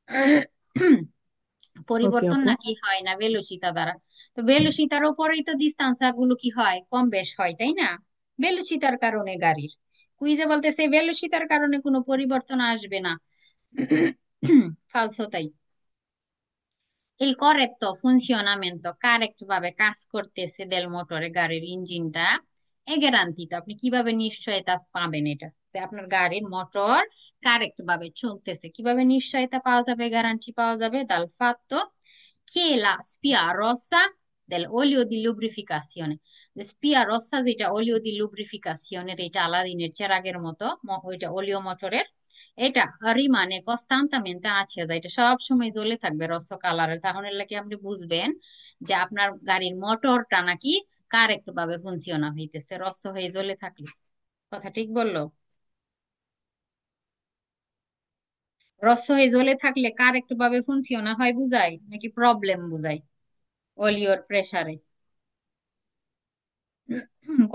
ওকে পরিবর্তন আপু। নাকি হয় না ভেলোসিতা দ্বারা। তো ভেলোসিতার উপরেই তো ডিস্টেন্স গুলো কি হয়, কম বেশ হয়, তাই না? ভেলোসিতার কারণে গাড়ির, কুইজে বলতেছে ভেলোসিতার কারণে কোনো পরিবর্তন আসবে না। ফালসো তাই। Il corretto funzionamento কারেক্ট ভাবে কাজ করতেছে del মোটরে গাড়ির ইঞ্জিনটা এ গ্যারান্টিতে আপনি কিভাবে নিশ্চয়তা পাবেন এটা যে আপনার গাড়ির মোটর কারেক্ট ভাবে চলতেছে? কিভাবে নিশ্চয়তা পাওয়া যাবে, গ্যারান্টি পাওয়া যাবে? dal fatto che la spia rossa del olio di lubrificazione, যে স্পিয়া রসা যেটা olio di lubrificazione, এটা আলাদিনের চেরাগের মতো ওইটা অলিও মোটরের, এটা রিমানে কনস্টান্টামেন্টে আছে যা এটা সব সময় জ্বলে থাকবে রস কালারের। তাহলে কি আপনি বুঝবেন যে আপনার গাড়ির মোটরটা নাকি কারেক্ট ভাবে ফুনসিওনা হইতেছে রস হয়ে জ্বলে থাকলে। কথা ঠিক বললো? রস হয়ে জ্বলে থাকলে কারেক্ট ভাবে ফুনসিওনা হয় বুঝায় নাকি প্রবলেম বুঝায় অলিওর প্রেসারে?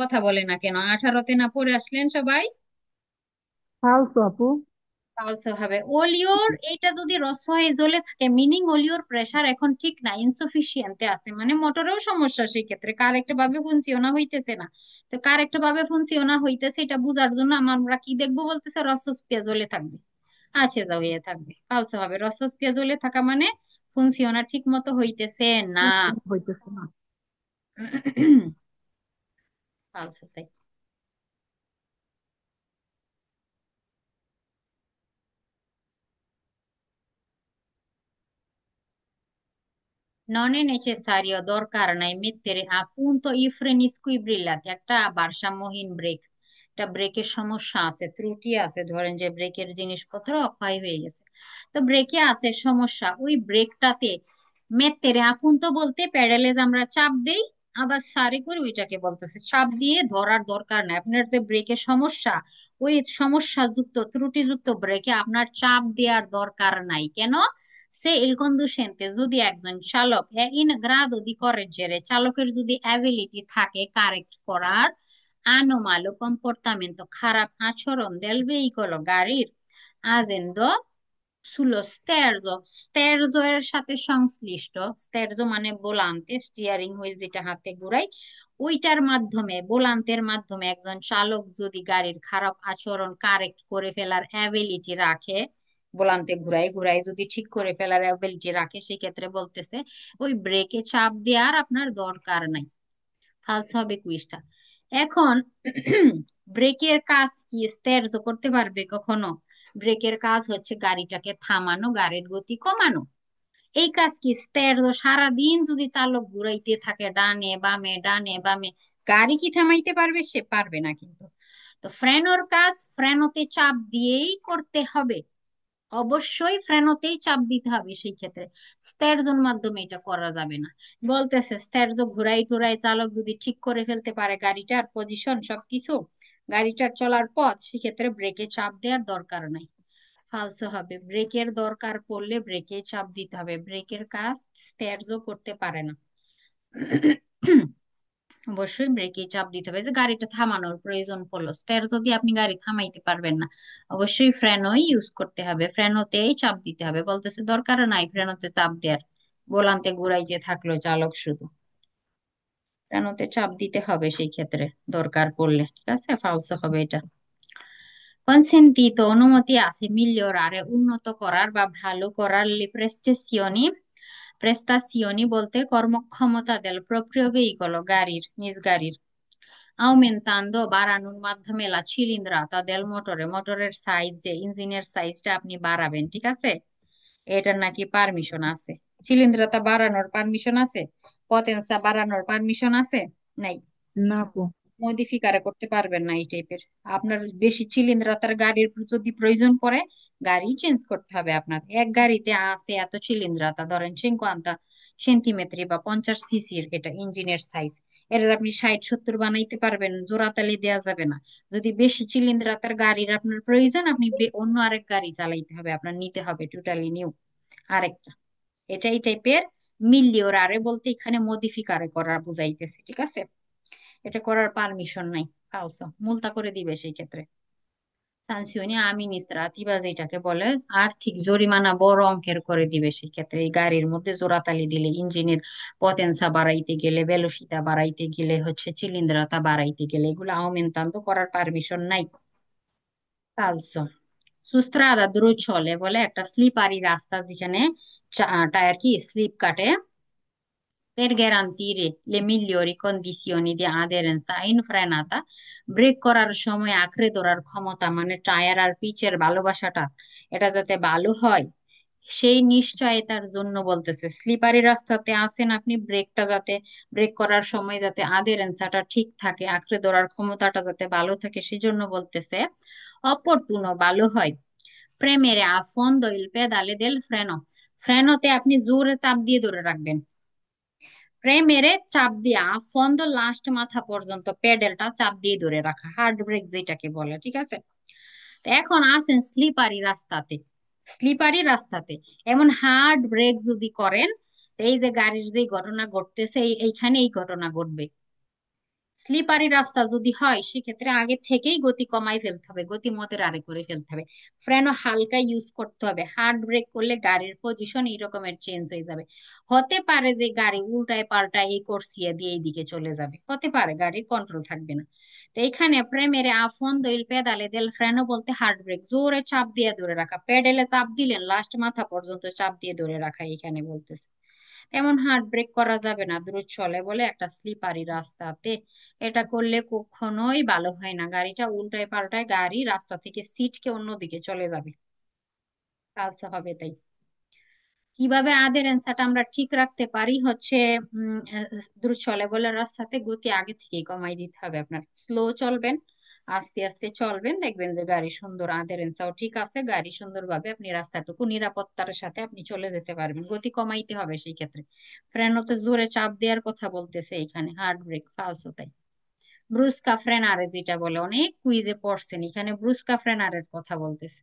কথা বলে না কেন? 18তে না পড়ে আসলেন সবাই? ফালতু আপু। পালসে হবে ওলিওর, এইটা যদি রসয়ে জ্বলে থাকে মিনিং ওলিওর প্রেসার এখন ঠিক না, ইনসফিসিয়েন্টে আছে, মানে মোটরেও সমস্যা, সেই ক্ষেত্রে কারেক্ট ভাবে ফুনসিওনা হইতেছে না। তো কারেক্ট ভাবে ফুনসিওনা হইতেছে এটা বুঝার জন্য আমরা কি দেখবো বলতেছে? রসস্পিয়া জ্বলে থাকবে, আছে যা হয়ে থাকবে, পালসে হবে। রসস্পিয়া জ্বলে থাকা মানে ফুনসিওনা ঠিক মতো হইতেছে না। হইতেছে না। পালসে তাই। Non è necessario দরকার নাই mettere a punto i freni squibrillanti একটা ভারসাম্যহীন ব্রেক। একটা ব্রেকের সমস্যা আছে, ত্রুটি আছে, ধরেন যে ব্রেকের জিনিসপত্র ক্ষয় হয়ে গেছে, তো ব্রেকে আছে সমস্যা, ওই ব্রেকটাতে mettere a punto বলতে প্যাডেলে আমরা চাপ দেই, আবার সারি করে ওইটাকে বলতেছে চাপ দিয়ে ধরার দরকার নাই। আপনার যে ব্রেকের সমস্যা, ওই সমস্যাযুক্ত ত্রুটিযুক্ত ব্রেকে আপনার চাপ দেওয়ার দরকার নাই। কেন? সে il conducente যদি একজন চালক ইন গ্রাদো দি করেজ্জেরে চালকের যদি অ্যাবিলিটি থাকে কারেক্ট করার আনোমালো কম্পোর্টামেন্টো খারাপ আচরণ দেল ভেহিকলো গাড়ির আজেন্দ সুলো স্টেরজো, স্টেরজো এর সাথে সংশ্লিষ্ট, স্টেরজো মানে বোলান্তে, স্টিয়ারিং হুইল যেটা হাতে ঘুরাই, ওইটার মাধ্যমে বোলান্তের মাধ্যমে একজন চালক যদি গাড়ির খারাপ আচরণ কারেক্ট করে ফেলার অ্যাবিলিটি রাখে, বোলান্তে ঘুরাই ঘুরাই যদি ঠিক করে ফেলার অ্যাবিলিটি রাখে, সেই ক্ষেত্রে বলতেছে ওই ব্রেকে চাপ দেওয়ার আপনার দরকার নাই। ফালস হবে কুইজটা। এখন ব্রেকের কাজ কি স্টেরজো করতে পারবে কখনো? ব্রেকের কাজ হচ্ছে গাড়িটাকে থামানো, গাড়ির গতি কমানো। এই কাজ কি স্টেরজো সারাদিন যদি চালক ঘুরাইতে থাকে ডানে বামে ডানে বামে, গাড়ি কি থামাইতে পারবে? সে পারবে না কিন্তু। তো ফ্রেনোর কাজ ফ্রেনোতে চাপ দিয়েই করতে হবে, অবশ্যই ফ্রেনোতেই চাপ দিতে হবে সেই ক্ষেত্রে। স্টেরজোর মাধ্যমে এটা করা যাবে না। বলতেছে স্টেরজো ঘুরাই টুরাই চালক যদি ঠিক করে ফেলতে পারে গাড়িটার পজিশন সবকিছু, গাড়িটার চলার পথ, সেক্ষেত্রে ব্রেকে চাপ দেওয়ার দরকার নাই। ফালসো হবে, ব্রেকের দরকার পড়লে ব্রেকে চাপ দিতে হবে, ব্রেকের কাজ স্টেরজো করতে পারে না। অবশ্যই ব্রেকে চাপ দিতে হবে, যে গাড়িটা থামানোর প্রয়োজন পড়লো, স্টের যদি আপনি গাড়ি থামাইতে পারবেন না, অবশ্যই ফ্রেনোই ইউজ করতে হবে, ফ্রেনোতেই চাপ দিতে হবে। বলতেছে দরকার নাই ফ্রেনোতে চাপ দেওয়ার, ভোলান্তে ঘুরাইতে থাকলো চালক শুধু, ফ্রেনোতে চাপ দিতে হবে সেই ক্ষেত্রে দরকার পড়লে। ঠিক আছে, ফালসো হবে এটা। কনসেন্টিতো অনুমতি আছে মিgliorare উন্নত করার বা ভালো করার লি প্রেস্টেশনি, প্রেস্তাসিওনি বলতে কর্মক্ষমতা দেল প্রপ্রিয় ভেহিকল গাড়ির নিজ গাড়ির, aumentando বাড়ানোর মাধ্যমে লা cilindrata del মোটরে, মোটরের সাইজ যে ইঞ্জিনের সাইজটা আপনি বাড়াবেন, ঠিক আছে, এটার নাকি পারমিশন আছে। চিলিন্দ্রতা বাড়ানোর পারমিশন আছে, পটেন্সা বাড়ানোর পারমিশন আছে? নাই। না আপু। মডিফিকারে করতে পারবেন না এই টাইপের। আপনার বেশি চিলিন্দ্রতার গাড়ির যদি প্রয়োজন পড়ে, গাড়ি চেঞ্জ করতে হবে আপনার। এক গাড়িতে আছে এত চিলিন্দ্রতা, ধরেন 50 সেন্টিমিটার বা 50 সিসির এটা ইঞ্জিনের সাইজ, এর আপনি 60 70 বানাইতে পারবেন, জোড়াতালি দেওয়া যাবে না। যদি বেশি চিলিন্দ্রতার গাড়ির আপনার প্রয়োজন, আপনি অন্য আরেক গাড়ি চালাইতে হবে, আপনার নিতে হবে টোটালি নিউ আরেকটা। এটা এই টাইপের। মিলিওর আরে বলতে এখানে মডিফিকারে করা বুঝাইতেছে, ঠিক আছে, এটা করার পারমিশন নাই। ফালসো, মুলতা করে দিবে সেই ক্ষেত্রে। সানসিওনি আমিনিস্ত্রাতিভা যেটাকে বলে, আর্থিক জরিমানা বড় অঙ্কের করে দিবে সেই ক্ষেত্রে। এই গাড়ির মধ্যে জোড়াতালি দিলে, ইঞ্জিনের পতেন্সা বাড়াইতে গেলে, ভেলোসিটি বাড়াইতে গেলে, হচ্ছে চিলিন্দ্রতা বাড়াইতে গেলে, এগুলো আওমেন্তান্ত করার পারমিশন নাই। ফালসো। সুস্ত্রাদা দ্রুত চলে বলে একটা স্লিপারি রাস্তা যেখানে টায়ার কি স্লিপ কাটে, per garantire le migliori condizioni di aderenza in frenata, brake করার সময় আঁকড়ে ধরার ক্ষমতা মানে টায়ার আর পিচের ভালোবাসাটা, এটা যাতে ভালো হয় সেই নিশ্চয়তার জন্য বলতেছে। স্লিপারি রাস্তাতে আছেন আপনি, ব্রেকটা যাতে, ব্রেক করার সময় যাতে আদেরেন্সাটা ঠিক থাকে, আঁকড়ে ধরার ক্ষমতাটা যাতে ভালো থাকে, সেজন্য বলতেছে অপরতুনো ভালো হয় প্রেমেরে আ fondo il pedale del freno, ফ্রেনোতে আপনি জোরে চাপ দিয়ে ধরে রাখবেন, প্রেমেরে চাপ দিয়া ফন্দ লাস্ট মাথা পর্যন্ত পেডেলটা চাপ দিয়ে ধরে রাখা, হার্ড ব্রেক যেটাকে বলে, ঠিক আছে। তো এখন আসেন স্লিপারি রাস্তাতে, স্লিপারি রাস্তাতে এমন হার্ড ব্রেক যদি করেন, তো এই যে গাড়ির যে ঘটনা ঘটতেছে এইখানে এই ঘটনা ঘটবে। স্লিপারি রাস্তা যদি হয় সেক্ষেত্রে আগে থেকেই গতি কমাই ফেলতে হবে, গতি মধ্যে করে ফেলতে হবে, ফ্রেনও হালকা ইউজ করতে হবে। হার্ড ব্রেক করলে গাড়ির পজিশন এই রকমের চেঞ্জ হয়ে যাবে, হতে পারে যে গাড়ি উল্টায় পাল্টায় এই করসিয়া দিয়ে এইদিকে চলে যাবে, হতে পারে গাড়ির কন্ট্রোল থাকবে না। তো এখানে প্রেমেরে আফন দইল পেদালে দেল ফ্রেনো বলতে হার্ড ব্রেক জোরে চাপ দিয়ে ধরে রাখা, পেডেলে চাপ দিলেন লাস্ট মাথা পর্যন্ত চাপ দিয়ে ধরে রাখা এখানে বলতেছে। তেমন হার্ড ব্রেক করা যাবে না দ্রুত চলে বলে একটা স্লিপারি রাস্তাতে, এটা করলে কখনোই ভালো হয় না, গাড়িটা উল্টায় পাল্টায় গাড়ি রাস্তা থেকে সিটকে অন্যদিকে চলে যাবে, কালসা হবে তাই। কিভাবে আধেরেন্সাটা আমরা ঠিক রাখতে পারি হচ্ছে দ্রুত চলে বলে রাস্তাতে গতি আগে থেকেই কমাই দিতে হবে। আপনার স্লো চলবেন, আস্তে আস্তে চলবেন, দেখবেন যে গাড়ি সুন্দর আধেরেন্সাও ঠিক আছে, গাড়ি সুন্দরভাবে আপনি রাস্তাটুকু নিরাপত্তার সাথে আপনি চলে যেতে পারবেন। গতি কমাইতে হবে সেই ক্ষেত্রে। ফ্রেনোতে জোরে চাপ দেওয়ার কথা বলতেছে এখানে, হার্ড ব্রেক ফালসো তাই। ব্রুস্কা ফ্রেনারে যেটা বলে, অনেক কুইজে পড়ছেন, এখানে ব্রুস্কা ফ্রেনারের কথা বলতেছে।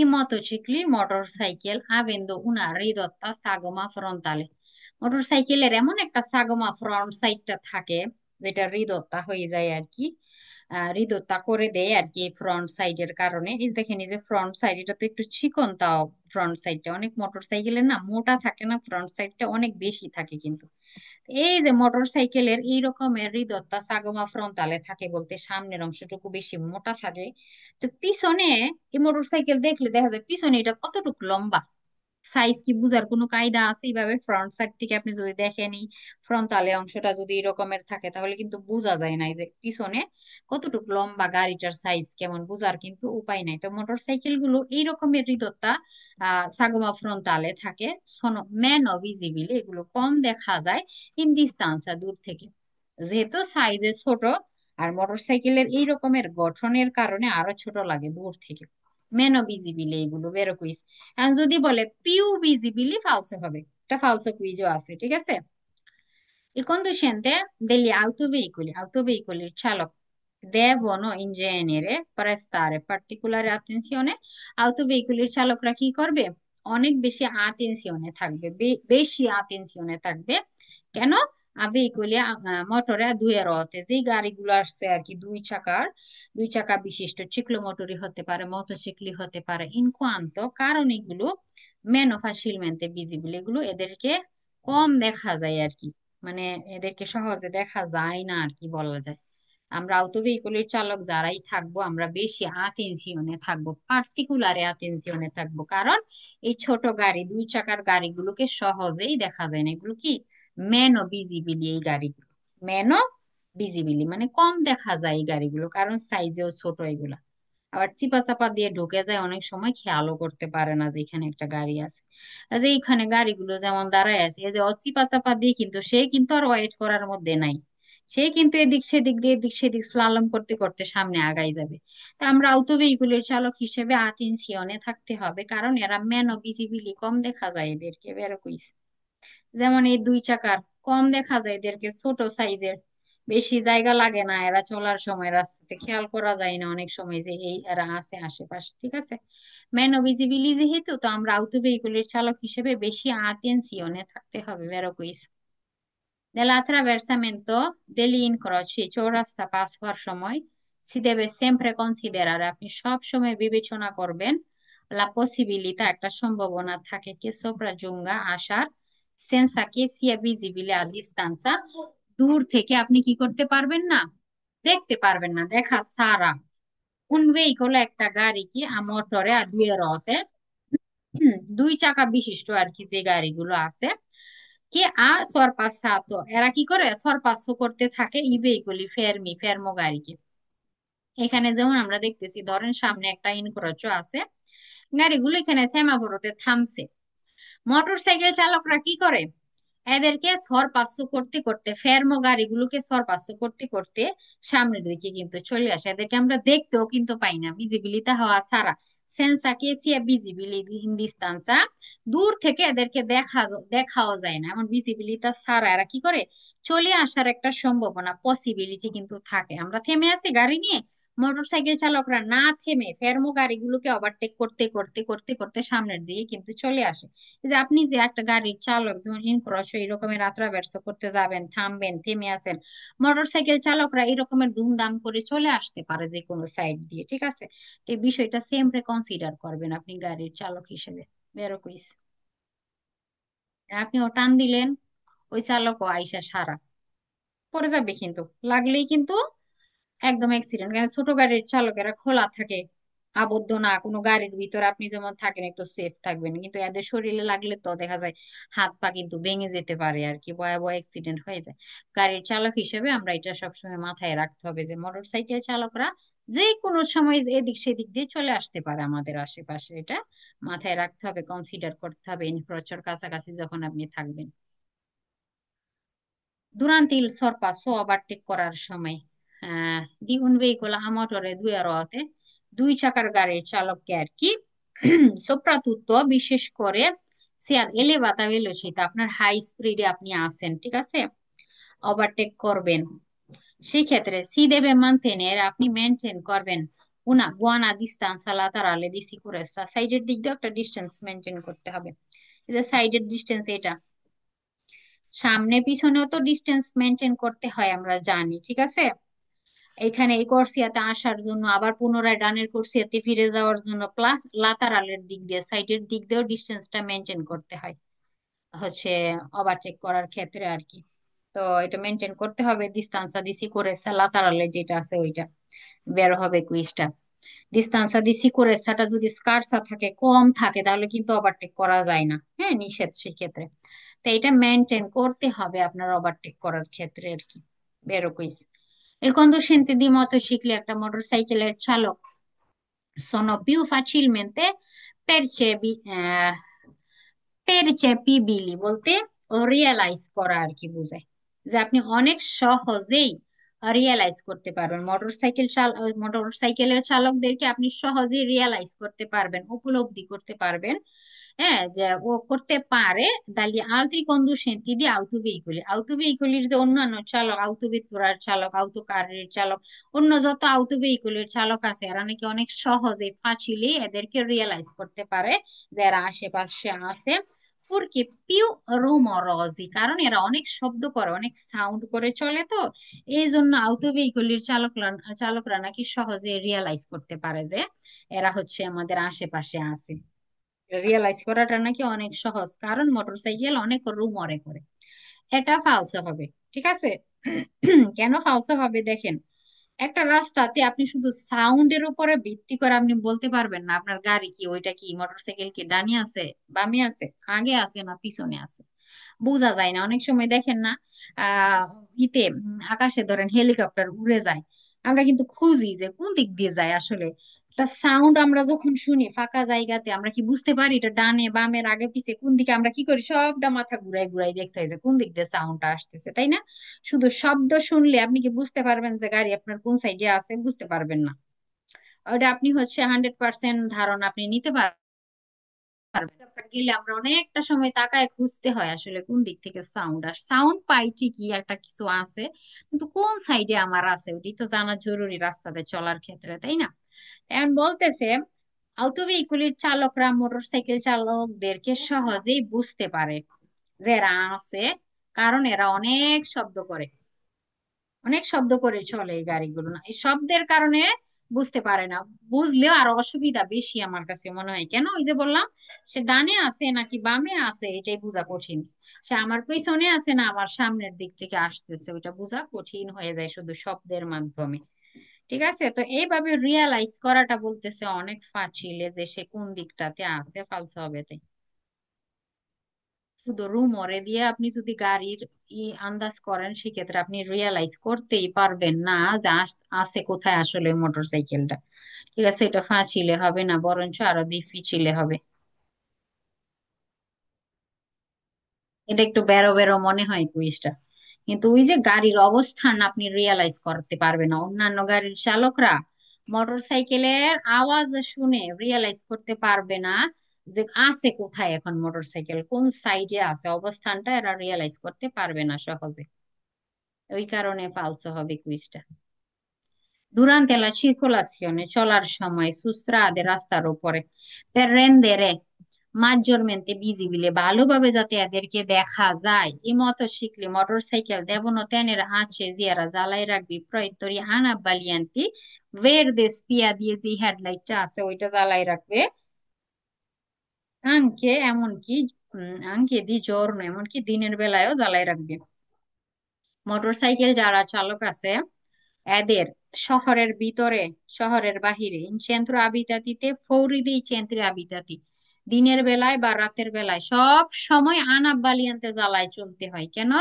I motocicli, motorcycle, avendo una ridotta sagoma frontale। মোটরসাইকেলের এমন একটা সাগমা ফ্রন্ট সাইডটা থাকে, যেটা রিদোত্তা হয়ে যায় আর কি, রিদোত্তা করে দেয় আর কি ফ্রন্ট সাইডের কারণে। এই দেখেন, এই যে ফ্রন্ট সাইড, এটা তো একটু চিকন, তাও ফ্রন্ট সাইডটা অনেক মোটরসাইকেলের না মোটা থাকে না, ফ্রন্ট সাইডটা অনেক বেশি থাকে কিন্তু। এই যে মোটর সাইকেলের এই রকমের হৃদয়টা সাগমা ফ্রন্টালে থাকে বলতে সামনের অংশটুকু বেশি মোটা থাকে। তো পিছনে এই মোটর সাইকেল দেখলে দেখা যায় পিছনে এটা কতটুকু লম্বা, সাইজ কি বুঝার কোনো কায়দা আছে? এইভাবে ফ্রন্ট সাইড থেকে আপনি যদি দেখেন, এই ফ্রন্টালে অংশটা যদি এরকমের থাকে তাহলে কিন্তু বোঝা যায় না এই যে পিছনে কতটুকু লম্বা, গাড়িটার সাইজ কেমন বোঝার কিন্তু উপায় নাই। তো মোটর সাইকেল গুলো এই রকমের হৃদয়টা সাগমা ফ্রন্টালে থাকে। সোনো মেনো ভিজিবিলি, এগুলো কম দেখা যায় ইন ডিস্টান্স, দূর থেকে, যেহেতু সাইজে ছোট। আর মোটর সাইকেলের এই রকমের গঠনের কারণে আরো ছোট লাগে দূর থেকে। মেনো ভিজিবিলি এগুলো বেরো কুইজ। এখন যদি বলে পিউ ভিজিবিলি, ফালসো হবে। এটা ফালসো কুইজও আছে, ঠিক আছে। Il conducente degli autoveicoli, il চালক, devono in genere prestare particolare attenzione। autovehicular চালকরা কি করবে? অনেক বেশি আটেনশনে থাকবে, বেশি আটেনশনে থাকবে। কেন? ভেহিকুলে, মোটরে দুই রথে যে গাড়িগুলো আসছে আর কি, দুই চাকা বিশিষ্ট চিক্লোমোটরই হতে পারে, মোটরসাইকেলই হতে পারে, ইনকোয়ান্তো, কারণ এগুলো মেনো ফাসিলমেন্টে ভিজিবল, এগুলো এদেরকে কম দেখা যায় আর কি, মানে এদেরকে সহজে দেখা যায় না আর কি বলা যায়। আমরা অটো ভেহিকুলের চালক যারাই থাকবো, আমরা বেশি আতেনশিয়নে থাকবো, পার্টিকুলারে আতেনশিয়নে থাকবো, কারণ এই ছোট গাড়ি, দুই চাকার গাড়িগুলোকে সহজেই দেখা যায় না। এগুলো কি মেনো ভিজিবিলি, এই গাড়িগুলো মেনো ভিজিবিলি মানে কম দেখা যায় এই গাড়িগুলো, কারণ সাইজেও ছোট এগুলা। আবার চিপা চাপা দিয়ে ঢুকে যায়, অনেক সময় খেয়ালও করতে পারে না যে এখানে একটা গাড়ি আছে। আর যে এইখানে গাড়িগুলো যেমন দাঁড়ায় আছে, এই যে চিপা চাপা দিয়ে, কিন্তু সে কিন্তু আর ওয়েট করার মধ্যে নাই, সে কিন্তু এদিক সেদিক দিয়ে এদিক সেদিক স্লালম করতে করতে সামনে আগাই যাবে। তা আমরা অটো ভেহিকুলের চালক হিসেবে আতেনশিয়নে থাকতে হবে, কারণ এরা ম্যানো ভিজিবিলি কম দেখা যায় এদেরকে, বেরো কইছে। যেমন এই দুই চাকার কম দেখা যায় এদেরকে, ছোট সাইজের, বেশি জায়গা লাগে না এরা চলার সময়, রাস্তাতে খেয়াল করা যায় না অনেক সময় যে এই এরা আছে আশেপাশে, ঠিক আছে। ম্যানো ভিজিবিলি যেহেতু, তো আমরা আউটো ভেহিকুলের চালক হিসেবে বেশি আতেনশিয়নে থাকতে হবে, বেরো কইছে। Nell'attraversamento degli incroci, চৌরাস্তা পাস হওয়ার সময়, si deve sempre considerare, আপনি সব সময় বিবেচনা করবেন, la possibilità, একটা সম্ভাবনা থাকে, che sopraggiunga, আসার, senza che sia visibile a distanza, দূর থেকে আপনি কি করতে পারবেন না? দেখতে পারবেন না, দেখা ছাড়া। un veicolo, একটা গাড়ি কি a motore a due ruote, দুই চাকা বিশিষ্ট আর কি যে গাড়িগুলো আছে, কি সরপাসাতো, এরা কি করে সরপাসো করতে থাকে ই ভেহিকলি ফেরমি ফেরমো গাড়িকে। এখানে যেমন আমরা দেখতেছি, ধরেন সামনে একটা ইনক্রোচো আছে, গাড়িগুলো এখানে সেমাফোরতে থামছে, মোটর সাইকেল চালকরা কি করে? এদেরকে সরপাচ্য করতে করতে, ফেরমো গাড়িগুলোকে সরপাচ্য করতে করতে সামনের দিকে কিন্তু চলে আসে, এদেরকে আমরা দেখতেও কিন্তু পাই না, ভিজিবিলিটি হওয়া ছাড়া। সেন্সা কেসিয়া ভিজিবিলিটি ইন ডিস্টান্সা, দূর থেকে এদেরকে দেখাও যায় না, এমন ভিজিবিলিটি ছাড়া এরা কি করে? চলে আসার একটা সম্ভাবনা, পসিবিলিটি কিন্তু থাকে। আমরা থেমে আছি গাড়ি নিয়ে, মোটরসাইকেল চালকরা না থেমে ফেরমো গাড়িগুলোকে ওভারটেক করতে করতে করতে করতে সামনের দিকে কিন্তু চলে আসে। এই যে আপনি যে একটা গাড়ির চালক, যেমন ইনক্রস এই রকমের আত্রাভার্স করতে যাবেন, থামবেন, থেমে আছেন, মোটরসাইকেল চালকরা এই রকমের দুমদাম করে চলে আসতে পারে যে কোনো সাইড দিয়ে, ঠিক আছে। তো এই বিষয়টা সেমরে কনসিডার করবেন আপনি গাড়ির চালক হিসেবে, বেরো কইস। আপনি ও টান দিলেন, ওই চালকও আইসা সারা পড়ে যাবে কিন্তু, লাগলেই কিন্তু একদম অ্যাক্সিডেন্ট, কারণ ছোট গাড়ির চালকেরা খোলা থাকে, আবদ্ধ না কোনো গাড়ির ভিতর আপনি যেমন থাকেন একটু সেফ থাকবেন, কিন্তু এদের শরীরে লাগলে তো দেখা যায় হাত পা কিন্তু ভেঙে যেতে পারে আর কি, ভয়াবহ অ্যাক্সিডেন্ট হয়ে যায়। গাড়ির চালক হিসেবে আমরা এটা সবসময় মাথায় রাখতে হবে যে মোটরসাইকেল চালকরা যে কোনো সময় এদিক সেদিক দিয়ে চলে আসতে পারে আমাদের আশেপাশে, এটা মাথায় রাখতে হবে, কনসিডার করতে হবে ইনফ্রাস্ট্রাকচার কাছাকাছি যখন আপনি থাকবেন। Durante il sorpasso overtake করার সময় di un veicolo a motore due ruote, দুই চাকার গাড়ির চালককে আর কি soprattutto বিশেষ করে সে আর elevata velocità, আপনার হাই স্পিডে আপনি আছেন, ঠিক আছে, ওভারটেক করবেন, সেই ক্ষেত্রে সি দেবে mantenere, আপনি মেনটেন করবেন una buona distanza laterale di sicurezza, সাইডের দিক দিয়ে একটা ডিস্টেন্স মেনটেন করতে হবে। এই যে সাইডের ডিস্টেন্স এটা, সামনে পিছনেও তো ডিস্টেন্স মেনটেন করতে হয় আমরা জানি, ঠিক আছে। এখানে এই কোর্সিয়াতে আসার জন্য আবার পুনরায় ডানের কোর্সিয়াতে ফিরে যাওয়ার জন্য, প্লাস লাতারালের দিক দিয়ে সাইডের দিক দিয়েও ডিস্টেন্সটা মেনটেন করতে হয় হচ্ছে ওভারটেক করার ক্ষেত্রে আর কি। তো এটা মেনটেন করতে হবে, ডিস্তান্সা দিছি করে লাতারালে যেটা আছে ওইটা বের হবে কুইজটা। ডিস্তান্সা দিছি করে সাটা যদি স্কার্সা থাকে, কম থাকে, তাহলে কিন্তু ওভারটেক করা যায় না, হ্যাঁ নিষেধ সেক্ষেত্রে। তো এটা মেনটেন করতে হবে আপনার ওভারটেক করার ক্ষেত্রে আর কি, বেরো quiz. Il conducente di motocicli, একটা মোটরসাইকেলের চালক, sono più facilmente percepibili বলতে রিয়েলাইজ করা আর কি বোঝায়, যে আপনি অনেক সহজেই রিয়েলাইজ করতে পারবেন মোটরসাইকেলের চালকদেরকে আপনি সহজেই রিয়েলাইজ করতে পারবেন, উপলব্ধি করতে পারবেন, হ্যাঁ যে ও করতে পারে। dagli altri conducenti di autoveicoli, autoveicoliর যে অন্যান্য চালক, আউটোভেতুরার চালক, আউটোকারের চালক, অন্য যত আউটোভেহিকুলের চালক আছে এরা নাকি অনেক সহজে ফাঁচিলে এদেরকে রিয়েলাইজ করতে পারে যে এরা আশেপাশে আছে। ফুরকি পিউ রুমরজি, কারণ এরা অনেক শব্দ করে, অনেক সাউন্ড করে চলে, তো এই জন্য আউটোভেহিকুলের চালকরা নাকি সহজে রিয়েলাইজ করতে পারে যে এরা হচ্ছে আমাদের আশেপাশে আছে। রিয়েলাইজ করাটা নাকি অনেক সহজ, কারণ মোটরসাইকেল অনেক রুমরে করে। এটা ফালসে হবে, ঠিক আছে। কেন ফালসে হবে দেখেন, একটা রাস্তাতে আপনি শুধু সাউন্ডের উপরে ভিত্তি করে আপনি বলতে পারবেন না আপনার গাড়ি কি, ওইটা কি মোটরসাইকেল কি ডানে আছে, বামে আছে, আগে আছে না পিছনে আছে, বোঝা যায় না। অনেক সময় দেখেন না, আহ আকাশে ধরেন হেলিকপ্টার উড়ে যায়, আমরা কিন্তু খুঁজি যে কোন দিক দিয়ে যায় আসলে। একটা সাউন্ড আমরা যখন শুনি ফাঁকা জায়গাতে, আমরা কি বুঝতে পারি এটা ডানে বামের আগে পিছে কোন দিকে, আমরা কি করি সবটা মাথা ঘুরাই ঘুরাই দেখতে হয় যে কোন দিক দিয়ে সাউন্ডটা আসতেছে, তাই না? শুধু শব্দ শুনলে আপনি কি বুঝতে পারবেন যে গাড়ি আপনার কোন সাইডে আছে? বুঝতে পারবেন না। ওটা আপনি হচ্ছে 100% ধারণা আপনি নিতে পারবেন। গেলে আমরা অনেকটা সময় তাকায় খুঁজতে হয় আসলে কোন দিক থেকে সাউন্ড সাউন্ড পাই ঠিকই, একটা কিছু আছে, কিন্তু কোন সাইডে আমার আছে ওটি তো জানা জরুরি রাস্তাতে চলার ক্ষেত্রে, তাই না? এখন বলতেছে অটোভেহিকুলের চালকরা মোটরসাইকেল চালকদেরকে সহজেই বুঝতে পারে যে এরা আছে, কারণ এরা অনেক শব্দ করে চলে এই গাড়িগুলো, না এই শব্দের কারণে বুঝতে পারে না। বুঝলেও আরো অসুবিধা বেশি আমার কাছে মনে হয়, কেন ওই যে বললাম, সে ডানে আছে নাকি বামে আছে এটাই বোঝা কঠিন, সে আমার পেছনে আছে না আমার সামনের দিক থেকে আসতেছে ওইটা বোঝা কঠিন হয়ে যায় শুধু শব্দের মাধ্যমে। ঠিক আছে, তো এইভাবে রিয়ালাইজ করাটা বলতেছে অনেক ফাঁচিলে যে সে কোন দিকটাতে আছে, ফালসা হবে তাই। শুধু রুমরে দিয়ে আপনি যদি গাড়ির আন্দাজ করেন সেক্ষেত্রে আপনি রিয়েলাইজ করতেই পারবেন না যে আছে কোথায় আসলে মোটরসাইকেলটা। ঠিক আছে, এটা ফাঁচিলে হবে না, বরঞ্চ আরো ডিফিচিলে হবে। এটা একটু বেরো বেরো মনে হয় কুইজটা, কিন্তু ওই যে গাড়ির অবস্থান আপনি রিয়েলাইজ করতে পারবেন না, অন্যান্য গাড়ির চালকরা মোটরসাইকেলের আওয়াজ শুনে রিয়েলাইজ করতে পারবে না যে আছে কোথায় এখন মোটরসাইকেল, কোন সাইডে আছে, অবস্থানটা এরা রিয়েলাইজ করতে পারবে না সহজে। ওই কারণে ফালসো হবে কুইজটা। Durante la circolazione, চলার সময়, su strade, রাস্তার উপরে, per rendere maggiormente visibile, ভালোভাবে যাতে এদেরকে দেখা যায়, এই motocicli, motorcycle devono tenere accesi, এরা জ্বালাই রাখবি proiettori anabbaglianti, verde spia দিয়ে যে হেডলাইটটা আছে ওইটা জ্বালাই রাখবে, আঙ্কে এমনকি আঙ্কে দি giorno, এমনকি দিনের বেলায়ও জ্বালাই রাখবে। মোটরসাইকেল যারা চালক আছে এদের শহরের ভিতরে, শহরের বাহিরে, in centro abitatiতে, fuori dei centri abitati, দিনের বেলায় বা রাতের বেলায় সব সময় আনাব্বালিয়ান্তে জ্বালায় চলতে হয়। কেন?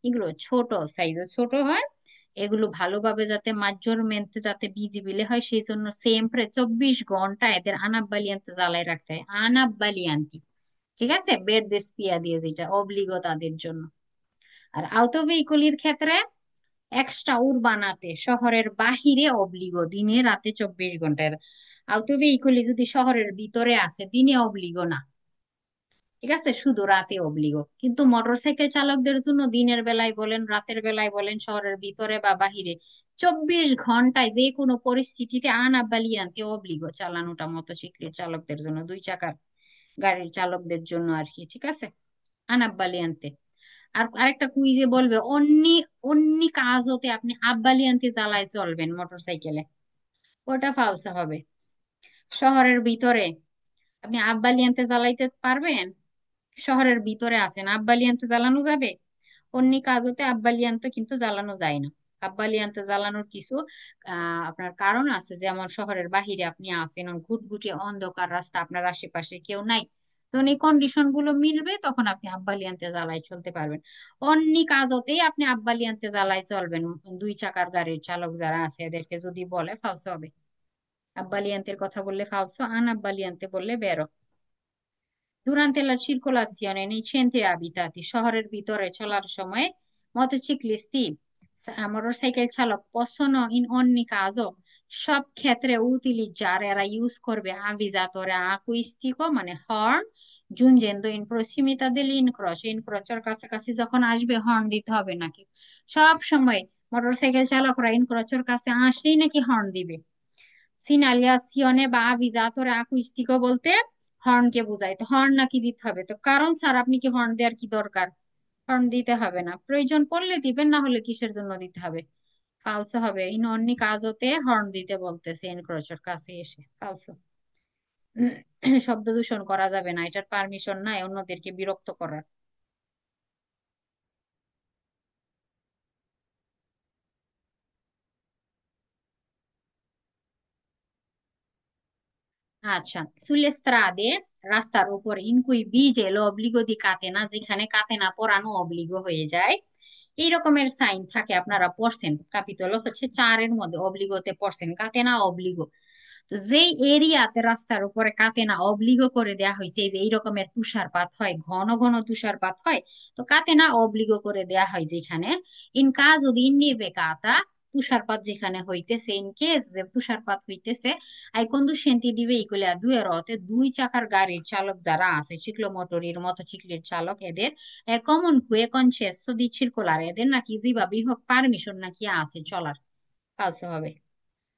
এগুলো ছোট সাইজে ছোট হয়, এগুলো ভালোভাবে যাতে মেজরমেন্টে যাতে ভিজিবিলি হয়, সেই জন্য সেমপ্রে 24 ঘন্টা এদের আনাব্বালিয়ান্তে জ্বালায় রাখতে হয়। আনাব্বালিয়ান্তি, ঠিক আছে, বেড দেসপিয়া দিয়ে, যেটা অব্লিগো তাদের জন্য। আর আউটোভেহিকুলির ক্ষেত্রে এক্সট্রা উরবানাতে, শহরের বাহিরে অব্লিগো, দিনে রাতে 24 ঘন্টার। আউটোভেহিকুলি যদি শহরের ভিতরে আছে, দিনে অব্লিগো না, ঠিক আছে, শুধু রাতে অব্লিগো। কিন্তু মোটরসাইকেল চালকদের জন্য দিনের বেলায় বলেন রাতের বেলায় বলেন, শহরের ভিতরে বা বাহিরে 24 ঘন্টায় যে কোনো পরিস্থিতিতে আনাবালিয়ান্তে অব্লিগো চালানোটা মোটরসাইকেল চালকদের জন্য, 2 চাকার গাড়ির চালকদের জন্য আর কি, ঠিক আছে, আনাব্বালিয়ান্তে। আর আরেকটা কুইজে বলবে অন্যি অন্যি কাজ হতে আপনি আব্বালিয়ান্তে জ্বালায় চলবেন মোটরসাইকেলে, ওটা ফালসা হবে। শহরের ভিতরে আপনি আব্বালিয়ান্তে জ্বালাইতে পারবেন? শহরের ভিতরে আছেন, আব্বালিয়ান্তে জ্বালানো যাবে? অন্যি কাজ হতে আব্বালিয়ান্তে কিন্তু জ্বালানো যায় না। আব্বালিয়ান্তে জ্বালানোর কিছু আপনার কারণ আছে, যেমন শহরের বাহিরে আপনি আছেন, ঘুটঘুটে অন্ধকার রাস্তা, আপনার আশেপাশে কেউ নাই, তখন এই কন্ডিশন গুলো মিলবে, তখন আপনি আব্বালিয়ান্তে জ্বালায় চলতে পারবেন। অন্যি কাজতেই আপনি আব্বালিয়ান্তে জ্বালায় চলবেন, 2 চাকার গাড়ির চালক যারা আছে এদেরকে যদি বলে, ফালসো হবে। আব্বালিয়ান্তের কথা বললে ফালসো, আন আব্বালিয়ান্তে বললে বেরো। Durante la circolazione nei centri abitati, শহরের ভিতরে চলার সময় মটোচিক্লিস্টি, মোটরসাইকেল চালক possono in ogni caso, সব ক্ষেত্রে utilizzare, এরা ইউজ করবে avvisatore acuistico মানে horn, giungendo in prossimità dell'incrocio, ইনক্রোচের কাছাকাছি যখন আসবে হর্ন দিতে হবে নাকি? সব সময় মোটরসাইকেল চালকরা ইনক্রোচের কাছে আসলেই নাকি হর্ন দিবে? সিনালিয়াসিওনে বা আভিজাতরে আকুইস্টিকো বলতে হর্নকে বোঝায়, তো হর্ন নাকি দিতে হবে, তো কারণ স্যার আপনি কি হর্ন দেওয়ার কি দরকার? হর্ন দিতে হবে না, প্রয়োজন পড়লে দিবেন, না হলে কিসের জন্য দিতে হবে? ফালসো হবে, ইন অন্য কাজতে হর্ন দিতে বলতেছে এনক্রোচের কাছে এসে, ফালসো। শব্দ দূষণ করা যাবে না, এটার পারমিশন নাই অন্যদেরকে বিরক্ত করার। আচ্ছা, sulle strade, রাস্তার উপরে, in cui vige l'obbligo di catena, যেখানে কাতেনা পরানো অব্লিগো হয়ে যায়, এই রকমের সাইন থাকে, আপনারা পড়ছেন, ক্যাপিটাল হচ্ছে 4-এর মধ্যে অব্লিগোতে পড়ছেন, কাতেনা অব্লিগো। তো যেই এরিয়াতে রাস্তার উপরে কাতেনা অব্লিগো করে দেয়া হয়েছে, এই যে এই রকমের তুষারপাত হয়, ঘন ঘন তুষারপাত হয়, তো কাতেনা অব্লিগো করে দেয়া হয় যেখানে, ইন কাজ ইননিভেকাতা, তুষারপাত যেখানে হইতেছে, ইন কেস যে তুষারপাত হইতেছে, আই কন্ডুসেন্টি দি ভেহিকলি, 2-এর অতে, 2 চাকার গাড়ির চালক যারা আছে, চিক্লোমোটরের মোটরসাইকেলের চালক, এদের কমন কুয়ে কনসেসো দি circolare, এদের নাকি যেভাবেই হোক পারমিশন নাকি আছে চলার। ফালসো হবে।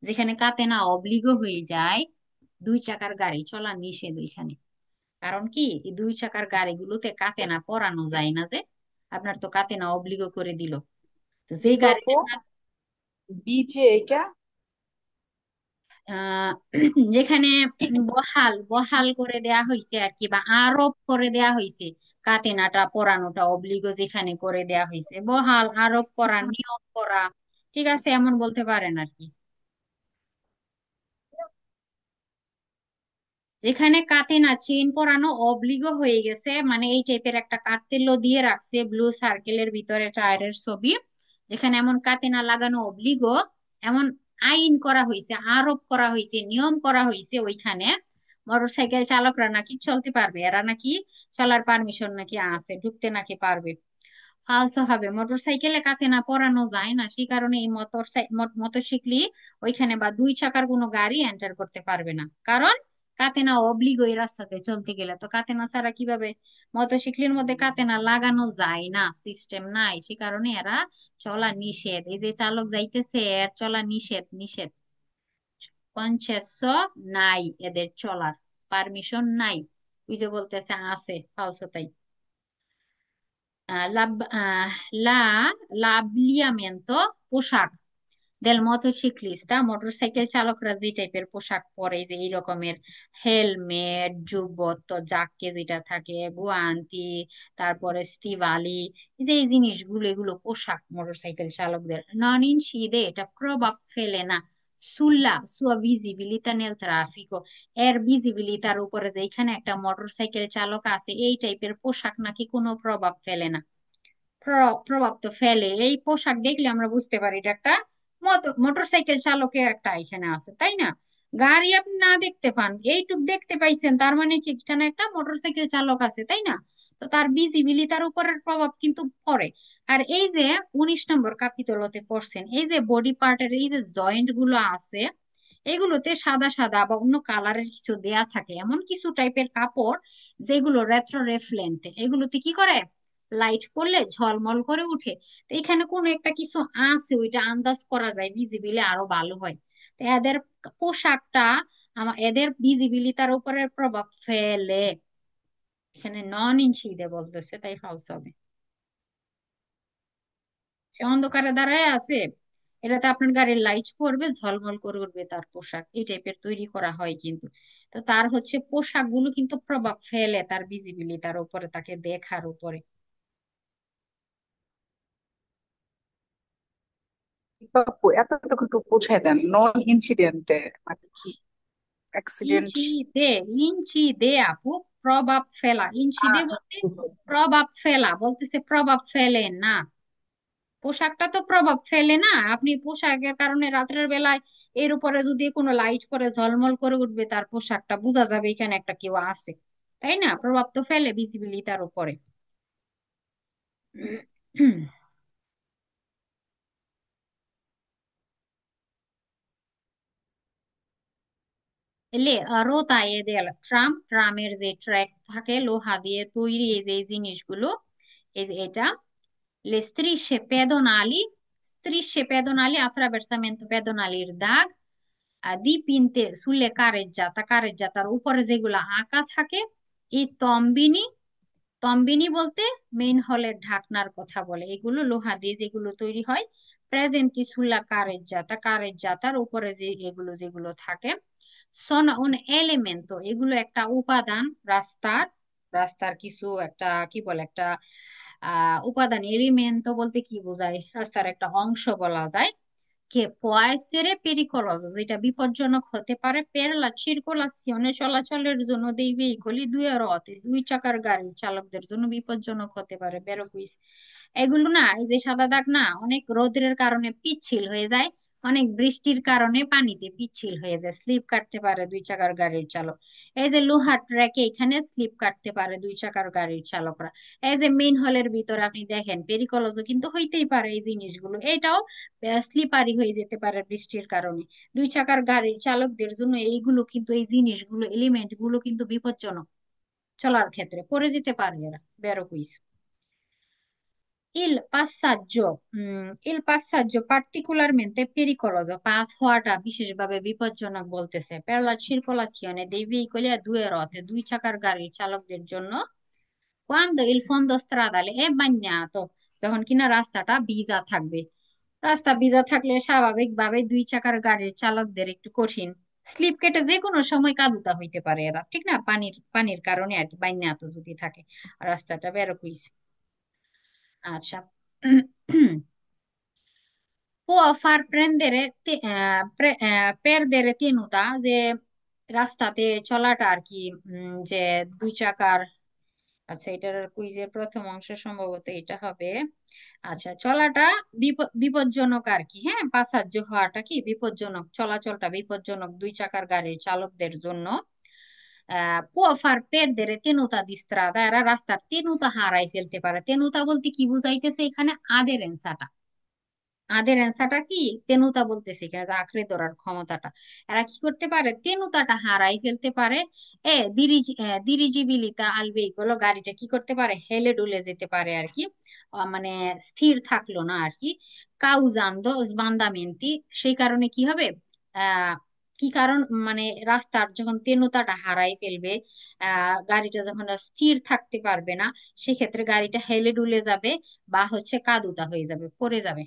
যেখানে কাতেনা অব্লিগো হয়ে যায়, 2 চাকার গাড়ি চলা নিষেধ ওইখানে। কারণ কি, এই 2 চাকার গাড়িগুলোতে কাতেনা পরানো যায় না যে, আপনার তো কাতেনা অব্লিগো করে দিল। তো যে কি বলবো? গাড়িতে বিচে এটা? আহ যেখানে বহাল বহাল করে দেয়া হয়েছে আর কি, বা আরোপ করে দেয়া হয়েছে, কাতেনাটা পরানোটা অব্লিগো যেখানে করে দেয়া হয়েছে, বহাল আরোপ করা, নিয়ম করা, ঠিক আছে, এমন বলতে পারেন আর কি। যেখানে কাতেনা চেইন পরানো অব্লিগো হয়ে গেছে, মানে এই টাইপের একটা কার্তেল্য দিয়ে রাখছে ব্লু সার্কেলের ভিতরে টায়ারের ছবি, যেখানে এমন কাতেনা লাগানো অব্লিগো, এমন আইন করা হয়েছে, আরোপ করা হয়েছে, নিয়ম করা হয়েছে, ওইখানে মোটরসাইকেল চালকরা নাকি চলতে পারবে, এরা নাকি চলার পারমিশন নাকি আছে, ঢুকতে নাকি পারবে। ফালসো হবে, মোটরসাইকেলে কাতেনা পরানো যায় না, সেই কারণে এই মোটরসাইকেলই ওইখানে বা 2 চাকার কোনো গাড়ি এন্টার করতে পারবে না, কারণ কাতেনা অব্লিগো এই রাস্তাতে চলতে গেলে, তো কাতেনা ছাড়া কিভাবে? মোটরসাইকেলের মধ্যে কাতেনা লাগানো যায় না, সিস্টেম নাই, সে কারণে এরা চলা নিষেধ, এই যে চালক যাইতেছে এর চলা নিষেধ, নিষেধ, কনসেসো নাই, এদের চলার পারমিশন নাই। ওই যে বলতেছে আছে, ফালসো তাই। আহ, লাব- আহ, লা লাবলিয়ামেন্তো, পোশাক, দেল মোটরসাইক্লিস্তা, মোটরসাইকেল চালকরা যে টাইপের পোশাক পরে, যে এই রকমের হেলমেট, জুব্বত, জাক্কে যেটা থাকে, গুয়ান্তি, তারপরে স্টিভালি, এই যে এই জিনিসগুলো, এগুলো পোশাক মোটরসাইকেল চালকদের। নন ইনসিডে, এটা প্রভাব ফেলে না সুল্লা সুয়া ভিজিবিলিতা নেল ট্রাফিকো, এর ভিজিবিলিতার উপরে যে এখানে একটা মোটরসাইকেল চালক আছে, এই টাইপের পোশাক নাকি কোনো প্রভাব ফেলে না। প্রভাব তো ফেলে, এই পোশাক দেখলে আমরা বুঝতে পারি এটা একটা মোটরসাইকেল চালকের একটা এখানে আছে, তাই না? গাড়ি আপনি না দেখতে পান, এইটুক দেখতে পাইছেন, তার মানে কি এখানে একটা মোটরসাইকেল চালক আছে, তাই না? তো তার ভিজিবিলিটার উপরের প্রভাব কিন্তু পড়ে। আর এই যে 19 নম্বর কাপিতলতে পড়ছেন, এই যে বডি পার্টের এই যে জয়েন্ট গুলো আছে, এগুলোতে সাদা সাদা বা অন্য কালারের কিছু দেয়া থাকে, এমন কিছু টাইপের কাপড় যেগুলো রেট্রো রেফলেন্ট, এগুলোতে কি করে, লাইট পড়লে ঝলমল করে উঠে। তো এখানে কোনো একটা কিছু আছে, ওইটা আন্দাজ করা যায়, ভিজিবিলি আরো ভালো হয়। তো এদের পোশাকটা এদের ভিজিবিলিটার উপরে প্রভাব ফেলে। এখানে নন ইনসিডে বলতেছে, তাই ফলস হবে। সে অন্ধকারে দাঁড়ায় আছে, এটাতে আপনার গাড়ির লাইট পড়বে, ঝলমল করে উঠবে, তার পোশাক এই টাইপের তৈরি করা হয় কিন্তু। তো তার হচ্ছে পোশাক গুলো কিন্তু প্রভাব ফেলে তার ভিজিবিলিটার উপরে, তাকে দেখার উপরে। বাপু এতটুকু একটু বুঝাই দেন, নন ইনসিডেন্টে মানে কি? অ্যাক্সিডেন্ট? ইঞ্চি দে, ইঞ্চি দে আপু, প্রভাব ফেলা, ইঞ্চি দে বলতে প্রভাব ফেলা, বলতেছে প্রভাব ফেলে না। পোশাকটা তো প্রভাব ফেলে না, আপনি পোশাকের কারণে রাত্রের বেলায় এর উপরে যদি কোনো লাইট পরে ঝলমল করে উঠবে, তার পোশাকটা বোঝা যাবে এখানে একটা কেউ আছে, তাই না? প্রভাব তো ফেলে ভিজিবিলিটার উপরে। এলে রোতা এদের ট্রাম, ট্রামের যে ট্র্যাক থাকে লোহা দিয়ে তৈরি, এই যে এই জিনিসগুলো, এই যে এটা le strisce pedonali, strisce pedonali attraversamento pedonaliর দাগ, dipinte sulle carreggiata, কারেজ্জাতার উপরে যেগুলা আঁকা থাকে, এই তম্বিনি, তম্বিনী বলতে মেইন হলের ঢাকনার কথা বলে, এগুলো লোহা দিয়ে যেগুলো তৈরি হয়। প্রেজেন্টি সুলা কারেজ্জাতা, কারেজ্জাতার উপরে যে এগুলো যেগুলো থাকে। সন উন এলিমেন্টো, এগুলো একটা উপাদান রাস্তার, রাস্তার কিছু একটা কি বলে, একটা উপাদান। এলিমেন্টো বলতে কি বোঝায়, রাস্তার একটা অংশ বলা যায়। কে può pericoloso, যেটা বিপজ্জনক হতে পারে, per la circolazione, চলাচলের জন্য, dei veicoli due ruote, দুই চাকার গাড়ির চালকদের জন্য বিপজ্জনক হতে পারে, বেরোকুইস। এগুলো না, এই যে সাদা দাগ না, অনেক রোদের কারণে পিচ্ছিল হয়ে যায়, অনেক বৃষ্টির কারণে পানিতে পিচ্ছিল হয়ে যায়, স্লিপ কাটতে পারে দুই চাকার গাড়ির চালক। এই যে লোহার ট্র্যাকে এখানে স্লিপ কাটতে পারে দুই চাকার গাড়ির চালকরা। এই যে মেইন হলের ভিতরে আপনি দেখেন, পেরিকলজও কিন্তু হইতেই পারে এই জিনিসগুলো, এটাও স্লিপারি হয়ে যেতে পারে বৃষ্টির কারণে। দুই চাকার গাড়ির চালকদের জন্য এইগুলো কিন্তু, এই জিনিসগুলো, এলিমেন্ট গুলো কিন্তু বিপজ্জনক, চলার ক্ষেত্রে পড়ে যেতে পারে এরা, বেরো quiz. il passaggio particolarmente pericoloso, pass হওয়াটা বিশেষভাবে বিপজ্জনক বলতেছে, per la circolazione dei veicoli a due ruote, দুই চাকার গাড়ির চালকদের জন্য, quando il fondo stradale è bagnato, যখন কিনা রাস্তাটা ভিজা থাকবে। রাস্তা ভিজা থাকলে স্বাভাবিকভাবে দুই চাকার গাড়ির চালকদের একটু কঠিন, স্লিপ কেটে যে কোনো সময় কাদুতা হইতে পারে এরা, ঠিক না? পানির পানির কারণে আর কি, বাইন্যাত যদি থাকে রাস্তাটা, বেরো কুইজ। আচ্ছা। può far prendere perdere tenuta, যে রাস্তাতে চলাটা আর কি, যে দুই চাকার, আচ্ছা এটার কুইজের প্রথম অংশ সম্ভবত এটা হবে। আচ্ছা, চলাটা বিপজ্জনক আর কি, হ্যাঁ, পাসাজ্য হওয়াটা কি বিপজ্জনক, চলাচলটা বিপজ্জনক দুই চাকার গাড়ির চালকদের জন্য। può far perdere tenuta di strada, এরা রাস্তার তেনুতা হারাই ফেলতে পারে। তেনুতা বলতে কি বুঝাইতেছে এখানে, আদেরেন্সাটা, আদের অ্যান্সারটা কি, তেনুতা বলতেছে এখানে, যে আঁকড়ে ধরার ক্ষমতাটা। এরা কি করতে পারে, তেনুতাটা হারাই ফেলতে পারে। দিরিজিবিলিতা আলবে, গুলো গাড়িটা কি করতে পারে, হেলে ডুলে যেতে পারে আর কি, মানে স্থির থাকলো না আর কি। কাউজান্দো সবান্দামেন্তি, সেই কারণে কি হবে, আহ কি কারণ, মানে রাস্তার যখন তেনুতাটা হারাই ফেলবে, গাড়িটা যখন আর স্থির থাকতে পারবে না, সেক্ষেত্রে গাড়িটা হেলে ডুলে যাবে, বা হচ্ছে কাদুতা হয়ে যাবে, পড়ে যাবে।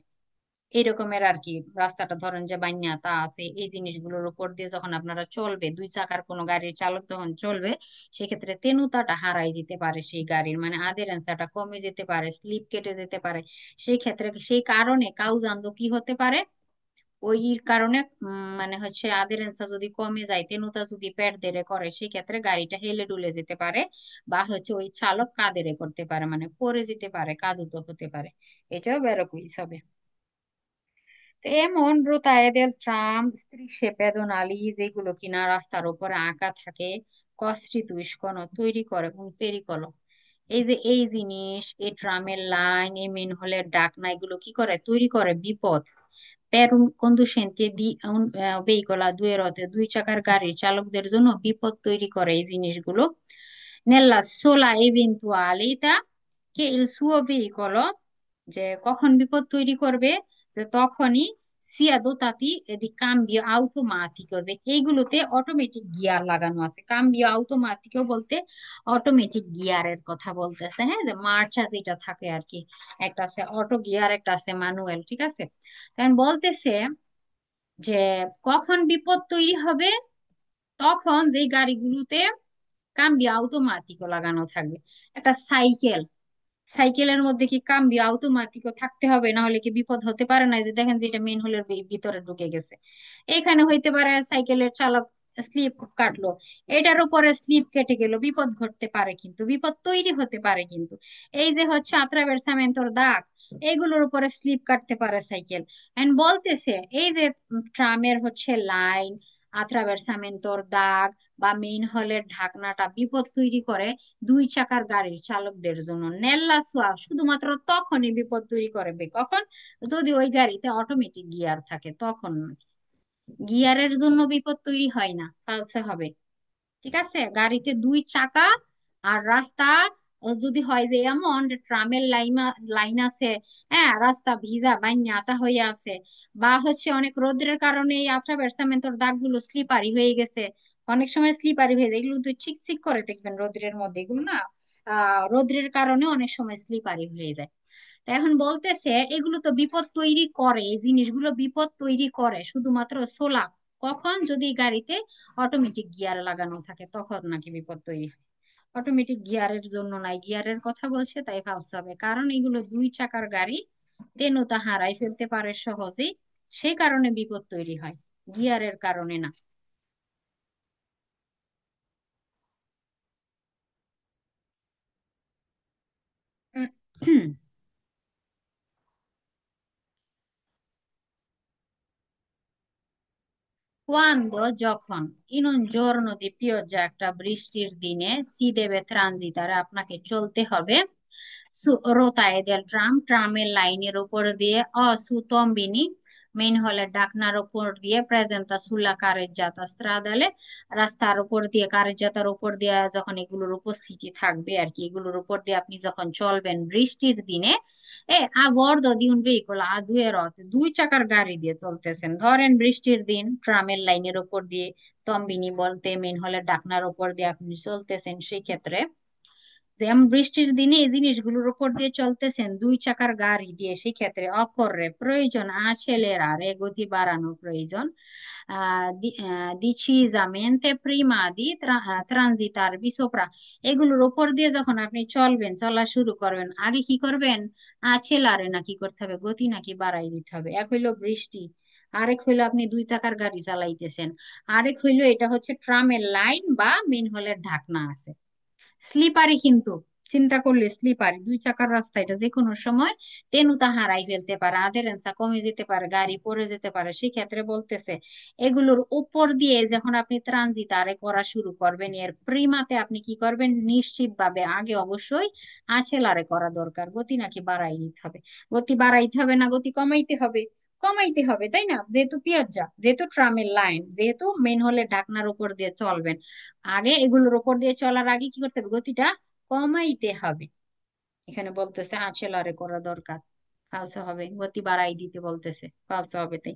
এই রকমের আর কি। রাস্তাটা ধরেন যে বান্যাতা আছে, এই জিনিসগুলোর উপর দিয়ে যখন আপনারা চলবে, দুই চাকার কোনো গাড়ির চালক যখন চলবে, সেক্ষেত্রে তেনুতাটা হারাই যেতে পারে সেই গাড়ির, মানে আদেরেন্সটা কমে যেতে পারে, স্লিপ কেটে যেতে পারে। সেই ক্ষেত্রে সেই কারণে কাউজান্দ কি হতে পারে, ওই কারণে মানে হচ্ছে আদেরেন্সটা যদি কমে যায়, তেনুতা যদি পেট দেড়ে করে, সেই ক্ষেত্রে গাড়িটা হেলে ডুলে যেতে পারে, বা হচ্ছে ওই চালক কাদেরে করতে পারে, মানে পড়ে যেতে পারে, কাদুত হতে পারে। এটাও বেরোকুইস হবে। তো এমন রোতায়েদের ট্রাম, স্ত্রীসে পেদোনালি যেগুলো কিনা রাস্তার উপরে আঁকা থাকে, কষ্টৃতুষ্কণ তৈরি করে কোন পেরিকল। এই যে এই জিনিস, এই ট্রামের লাইন, এই মেন হলের ডাকনা, এগুলো কি করে, তৈরি করে বিপদ। Per un conducente di un veicolo a due ruote, দুই চাকার গাড়ির চালকদের জন্য বিপদ তৈরি করে এই জিনিসগুলো। Nella sola eventualità che il suo veicolo, যে কখন বিপদ তৈরি করবে, যে তখনই সিয়া দোতাতি দি কাম্বিও আউটোমাটিকো, যে এইগুলোতে অটোমেটিক গিয়ার লাগানো আছে। কাম্বিও আউটোমাটিকো বলতে অটোমেটিক গিয়ারের কথা বলতেছে, হ্যাঁ, যে মার্চা যেটা থাকে আর কি, একটা আছে অটো গিয়ার, একটা আছে ম্যানুয়াল, ঠিক আছে। কারণ বলতেছে যে কখন বিপদ তৈরি হবে, তখন যেই গাড়িগুলোতে কাম্বিও আউটোমাটিকো লাগানো থাকবে। একটা সাইকেল, সাইকেলের মধ্যে কি কাম্বিও আউটোমাটিকও থাকতে হবে, না হলে কি বিপদ হতে পারে না? এই যে দেখেন যে এটা মেন হোলের ভিতরে ঢুকে গেছে, এখানে হইতে পারে সাইকেলের চালক স্লিপ কাটলো, এটার উপরে স্লিপ কেটে গেল, বিপদ ঘটতে পারে, কিন্তু বিপদ তৈরি হতে পারে কিন্তু। এই যে হচ্ছে আত্রাভের্সামেন্টর দাগ, এগুলোর উপরে স্লিপ কাটতে পারে সাইকেল। এন্ড বলতেছে এই যে ট্রামের হচ্ছে লাইন, আত্রাভের্সামেন্টর দাগ বা মেইন হলের ঢাকনাটা বিপদ তৈরি করে দুই চাকার গাড়ির চালকদের জন্য। নেল্লা সোয়া শুধুমাত্র তখনই বিপদ তৈরি করবে, কখন, যদি ওই গাড়িতে অটোমেটিক গিয়ার থাকে তখন। গিয়ারের জন্য বিপদ তৈরি হয় না, ফালসে হবে। ঠিক আছে, গাড়িতে দুই চাকা আর রাস্তা যদি হয় যে এমন যে ট্রামের লাইন আছে, হ্যাঁ, রাস্তা ভিজা বাইন্যাতা হয়ে আছে, বা হচ্ছে অনেক রোদ্রের কারণে এই আফ্রাভেরসামেন্টর দাগগুলো স্লিপারি হয়ে গেছে, অনেক সময় স্লিপারি হয়ে যায়, এগুলো তো চিকচিক করে দেখবেন রোদ্রের মধ্যে, এগুলো না রোদ্রের কারণে অনেক সময় স্লিপারি হয়ে যায়। তো এখন বলতেছে এগুলো তো বিপদ তৈরি করে, এই জিনিসগুলো বিপদ তৈরি করে শুধুমাত্র সোলা, কখন, যদি গাড়িতে অটোমেটিক গিয়ার লাগানো থাকে তখন নাকি বিপদ তৈরি হয়। অটোমেটিক গিয়ারের জন্য নাই, গিয়ারের কথা বলছে তাই ফালস হবে, কারণ এগুলো দুই চাকার গাড়ি, তেনতা হারাই ফেলতে পারে সহজেই, সেই কারণে বিপদ তৈরি হয়, গিয়ারের কারণে না। Quando, যখন, in un giorno di pioggia, একটা বৃষ্টির দিনে, si deve transitare, আপনাকে চলতে হবে, su rotaie del tram, ট্রামের লাইনের উপর দিয়ে, o su tombini, মেইন হলের ডাকনার উপর দিয়ে, প্রেজেন্তা sulla carreggiata stradale, রাস্তার উপর দিয়ে, কারেজ্জাতার উপর দিয়ে যখন এগুলোর উপস্থিতি থাকবে আর কি, এগুলোর উপর দিয়ে আপনি যখন চলবেন বৃষ্টির দিনে, a bordo di un veicolo a due ruote, দুই চাকার গাড়ি দিয়ে চলতেছেন, ধরেন বৃষ্টির দিন ট্রামের লাইনের উপর দিয়ে, তম্বিনী বলতে মেন হলের ডাকনার উপর দিয়ে আপনি চলতেছেন, সেই ক্ষেত্রে যেমন বৃষ্টির দিনে এই জিনিসগুলোর উপর দিয়ে চলতেছেন দুই চাকার গাড়ি দিয়ে, সেই ক্ষেত্রে অকর্রে প্রয়োজন accelerare, গতি বাড়ানো প্রয়োজন, decisamente prima di transitarvi sopra, এগুলোর উপর দিয়ে যখন আপনি চলবেন, চলা শুরু করবেন, আগে কি করবেন, accelerare না কি করতে হবে, গতি নাকি বাড়াই দিতে হবে। এক হইলো বৃষ্টি, আরেক হইলো আপনি দুই চাকার গাড়ি চালাইতেছেন, আরেক হইলো এটা হচ্ছে ট্রামের লাইন বা মেন হলের ঢাকনা আছে, স্লিপারি কিন্তু, চিন্তা করলে স্লিপারি, দুই চাকার রাস্তা, এটা যে কোনো সময় তেনুতা হারাই ফেলতে পারে, আধেরেন্সা কমে যেতে পারে, গাড়ি পড়ে যেতে পারে। সেই ক্ষেত্রে বলতেছে এগুলোর উপর দিয়ে যখন আপনি ট্রানজিট আরে করা শুরু করবেন, এর প্রিমাতে আপনি কি করবেন, নিশ্চিত ভাবে আগে অবশ্যই আছেলারে করা দরকার, গতি নাকি বাড়াই নিতে হবে, গতি বাড়াইতে হবে না গতি কমাইতে হবে, কমাইতে হবে, তাই না? যেহেতু পিয়াজ্জা, যেহেতু ট্রামের লাইন, যেহেতু মেন হলে ঢাকনার উপর দিয়ে চলবেন, আগে এগুলোর উপর দিয়ে চলার আগে কি করতে হবে, গতিটা কমাইতে হবে। এখানে বলতেছে আচেলারে করা দরকার, ফালসো হবে, গতি বাড়াই দিতে বলতেছে, ফালসো হবে তাই।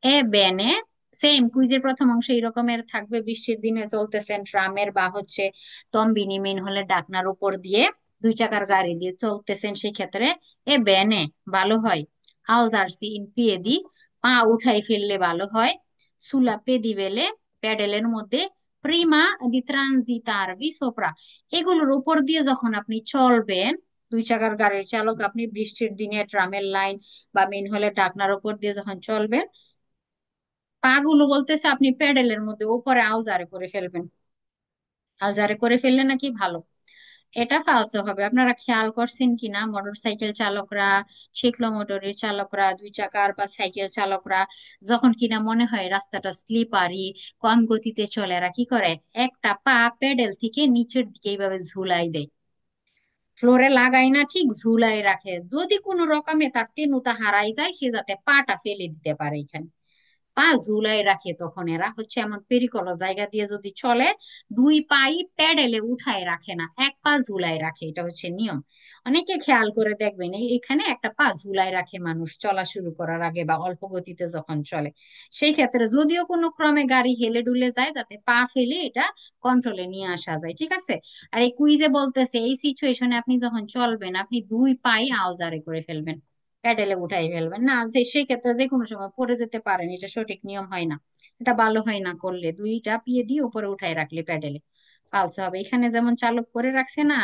এ বেনে, সেম কুইজের প্রথম অংশ এরকমের থাকবে, বৃষ্টির দিনে চলতেছেন ট্রামের বা হচ্ছে তম্বিনী মেন হলে ডাকনার উপর দিয়ে দুই চাকার গাড়ি দিয়ে চলতেছেন, সেই ক্ষেত্রে এ বেনে ভালো হয়, alzarsi in piedi, পা উঠাই ফেললে ভালো হয়, sulla pedivele, প্যাডেলের মধ্যে, প্রিমা দি ট্রানজিটারভি সোপ্রা, এগুলোর উপর দিয়ে যখন আপনি চলবেন, দুই চাকার গাড়ির চালক আপনি বৃষ্টির দিনে ট্রামের লাইন বা মেন হলের ঢাকনার উপর দিয়ে যখন চলবেন, পা গুলো বলতেছে আপনি প্যাডেলের মধ্যে উপরে আলজারে করে ফেলবেন। আলজারে করে ফেললে নাকি ভালো। এটা ফালসো হবে। আপনারা খেয়াল করছেন কিনা, মোটর সাইকেল চালকরা, সাইক্লোমোটরের চালকরা, দুই চাকার বা সাইকেল চালকরা যখন কিনা মনে হয় রাস্তাটা স্লিপারি, কম গতিতে চলে, এরা কি করে, একটা পা পেডেল থেকে নিচের দিকে এইভাবে ঝুলাই দেয়, ফ্লোরে লাগাই না, ঠিক ঝুলাই রাখে, যদি কোনো রকমে তার তেনুতা হারাই যায় সে যাতে পাটা ফেলে দিতে পারে এখানে। পা ঝুলাই রাখে, তখন এরা হচ্ছে এমন পেরিকল জায়গা দিয়ে যদি চলে, দুই পাই প্যাডেলে উঠায় রাখে না, এক পা ঝুলাই রাখে, এটা হচ্ছে নিয়ম। অনেকে খেয়াল করে দেখবেন এখানে একটা পা ঝুলাই রাখে মানুষ চলা শুরু করার আগে বা অল্প গতিতে যখন চলে। সেই ক্ষেত্রে যদিও কোনো ক্রমে গাড়ি হেলে ডুলে যায়, যাতে পা ফেলে এটা কন্ট্রোলে নিয়ে আসা যায়, ঠিক আছে। আর এই কুইজে বলতেছে এই সিচুয়েশনে আপনি যখন চলবেন আপনি দুই পাই আওজারে করে ফেলবেন, প্যাডেলে উঠাই ফেলবেন না, যে সেই ক্ষেত্রে যে কোনো সময় পড়ে যেতে পারেন, এটা সঠিক নিয়ম হয় না, এটা ভালো হয় না করলে, দুইটা পিয়ে দিয়ে উপরে উঠাই রাখলে প্যাডেলে ফালসা হবে। এখানে যেমন চালক করে রাখছে না,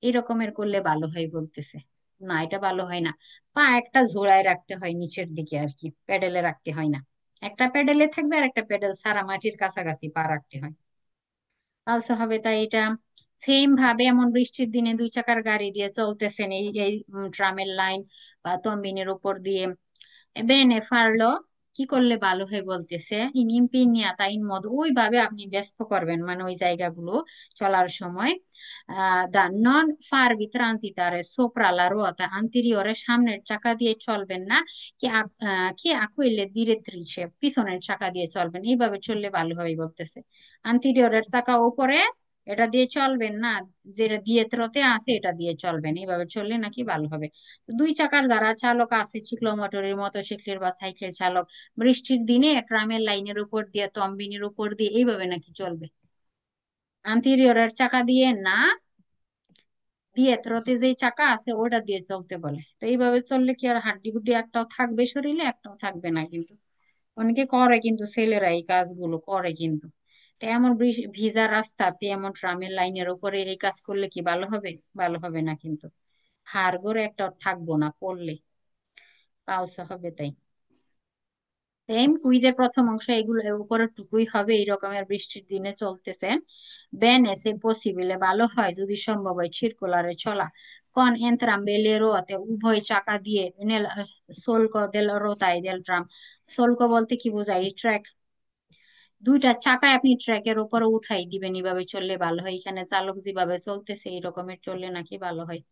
এই রকমের করলে ভালো হয় বলতেছে। না, এটা ভালো হয় না, পা একটা ঝোলায় রাখতে হয় নিচের দিকে আর কি, প্যাডেলে রাখতে হয় না, একটা প্যাডেলে থাকবে আর একটা প্যাডেল সারা মাটির কাছাকাছি পা রাখতে হয়, ফালসা হবে। তাই এটা সেম ভাবে এমন বৃষ্টির দিনে দুই চাকার গাড়ি দিয়ে চলতেছেন এই এই ট্রামের লাইন বা তম্বিনের উপর দিয়ে, বেনে ফারলো, কি করলে ভালো হয় বলতেছে, ইন ইম্পিনিয়াতা ইন মদ, ওইভাবে আপনি ব্যস্ত করবেন মানে ওই জায়গাগুলো চলার সময়, দা নন ফারবি ট্রানজিটারে সোপ্রা লা রুয়াতা আন্তেরিয়রে, সামনের চাকা দিয়ে চলবেন না, কি আকুইলে দিরেত্রিছে, পিছনের চাকা দিয়ে চলবেন, এইভাবে চললে ভালো হয় বলতেছে। আন্তেরিয়রের চাকা উপরে, এটা দিয়ে চলবেন না, যেটা দিয়ে ত্রতে আছে এটা দিয়ে চলবেন, এইভাবে চললে নাকি ভালো হবে। দুই চাকার যারা চালক আছে, চিক্লোমোটরের মোটরসাইকেল বা সাইকেল চালক, বৃষ্টির দিনে ট্রামের লাইনের উপর দিয়ে তম্বিনের উপর দিয়ে এইভাবে নাকি চলবে, আন্টেরিয়রের চাকা দিয়ে না, দিয়ে ত্রতে যে চাকা আছে ওটা দিয়ে চলতে বলে। তো এইভাবে চললে কি আর হাড্ডি গুড্ডি একটাও থাকবে শরীরে, একটাও থাকবে না কিন্তু। অনেকে করে কিন্তু, ছেলেরা এই কাজগুলো করে কিন্তু। তো এমন ভিজা রাস্তাতে এমন ট্রামের লাইনের উপরে এই কাজ করলে কি ভালো হবে? ভালো হবে না কিন্তু, হাড় গোড়ে একটা থাকবো না পড়লে, পালসা হবে। তাই সেম কুইজের প্রথম অংশ এগুলো এর উপরের টুকুই হবে, এই রকমের বৃষ্টির দিনে চলতেছে। বেন এসে পসিবলে, ভালো হয় যদি সম্ভব হয় সার্কুলারে চলা, কন এন্ত্রাম্বে le ruote, উভয় চাকা দিয়ে, nail solco del rotaia del tram, solco বলতে কি বোঝায়, ট্র্যাক, দুইটা চাকায় আপনি ট্র্যাকের উপরে উঠাই দিবেন, এইভাবে চললে ভালো হয়। এখানে চালক যেভাবে চলতেছে এই রকমের চললে নাকি ভালো হয়।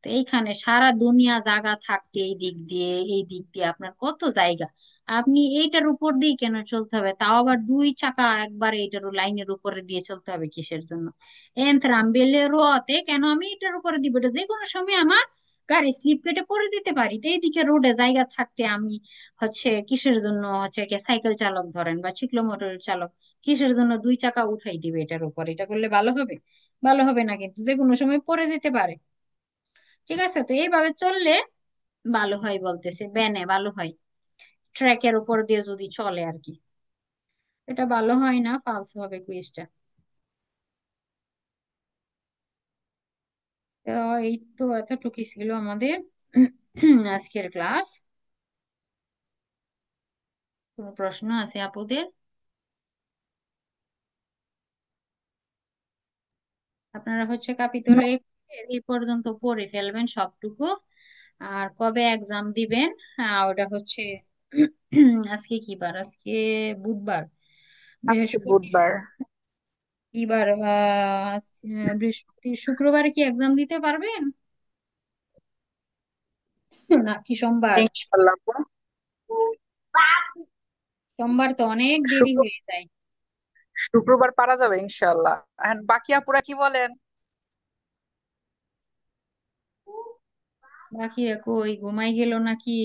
তো এইখানে সারা দুনিয়া জায়গা থাকতে এই দিক দিয়ে এই দিক দিয়ে আপনার কত জায়গা, আপনি এইটার উপর দিয়ে কেন চলতে হবে, তাও আবার দুই চাকা একবার এইটার লাইনের উপরে দিয়ে চলতে হবে কিসের জন্য? এন্থ্রাম্বেলে রোতে, কেন আমি এটার উপরে দিব, এটা যে কোনো সময় আমার গাড়ি স্লিপ কেটে পড়ে যেতে পারি, তো এইদিকে রোডে জায়গা থাকতে আমি হচ্ছে কিসের জন্য হচ্ছে সাইকেল চালক ধরেন বা চিকলো মোটরের চালক কিসের জন্য দুই চাকা উঠাই দিবে এটার উপর? এটা করলে ভালো হবে? ভালো হবে না কিন্তু, যে কোনো সময় পড়ে যেতে পারে। ঠিক আছে, তো এইভাবে চললে ভালো হয় বলতেছে, ব্যানে ভালো হয়, ট্র্যাকের উপর দিয়ে যদি চলে আর কি। এটা ভালো হয় না, ফালস হবে কুইজটা। তো এই তো এতটুকুই ছিল আমাদের আজকের ক্লাস। কোনো প্রশ্ন আছে আপুদের? আপনারা হচ্ছে কাপিতল এই পর্যন্ত পড়ে ফেলবেন সবটুকু। আর কবে এক্সাম দিবেন? হ্যাঁ, ওটা হচ্ছে আজকে কি বার, আজকে বুধবার, আজকে বৃহস্পতি, বুধবার। কি বার, বৃহস্পতি শুক্রবারে কি এক্সাম দিতে পারবেন নাকি সোমবার? ইনশাল্লাহ আপু। সোমবার তো অনেক দেরি শুক্র- হয়ে যায়। শুক্রবার পারা যাবে ইনশাল্লাহ। And বাকি আপুরা কি বলেন? বাকিরা কই, ঘুমাই গেল নাকি?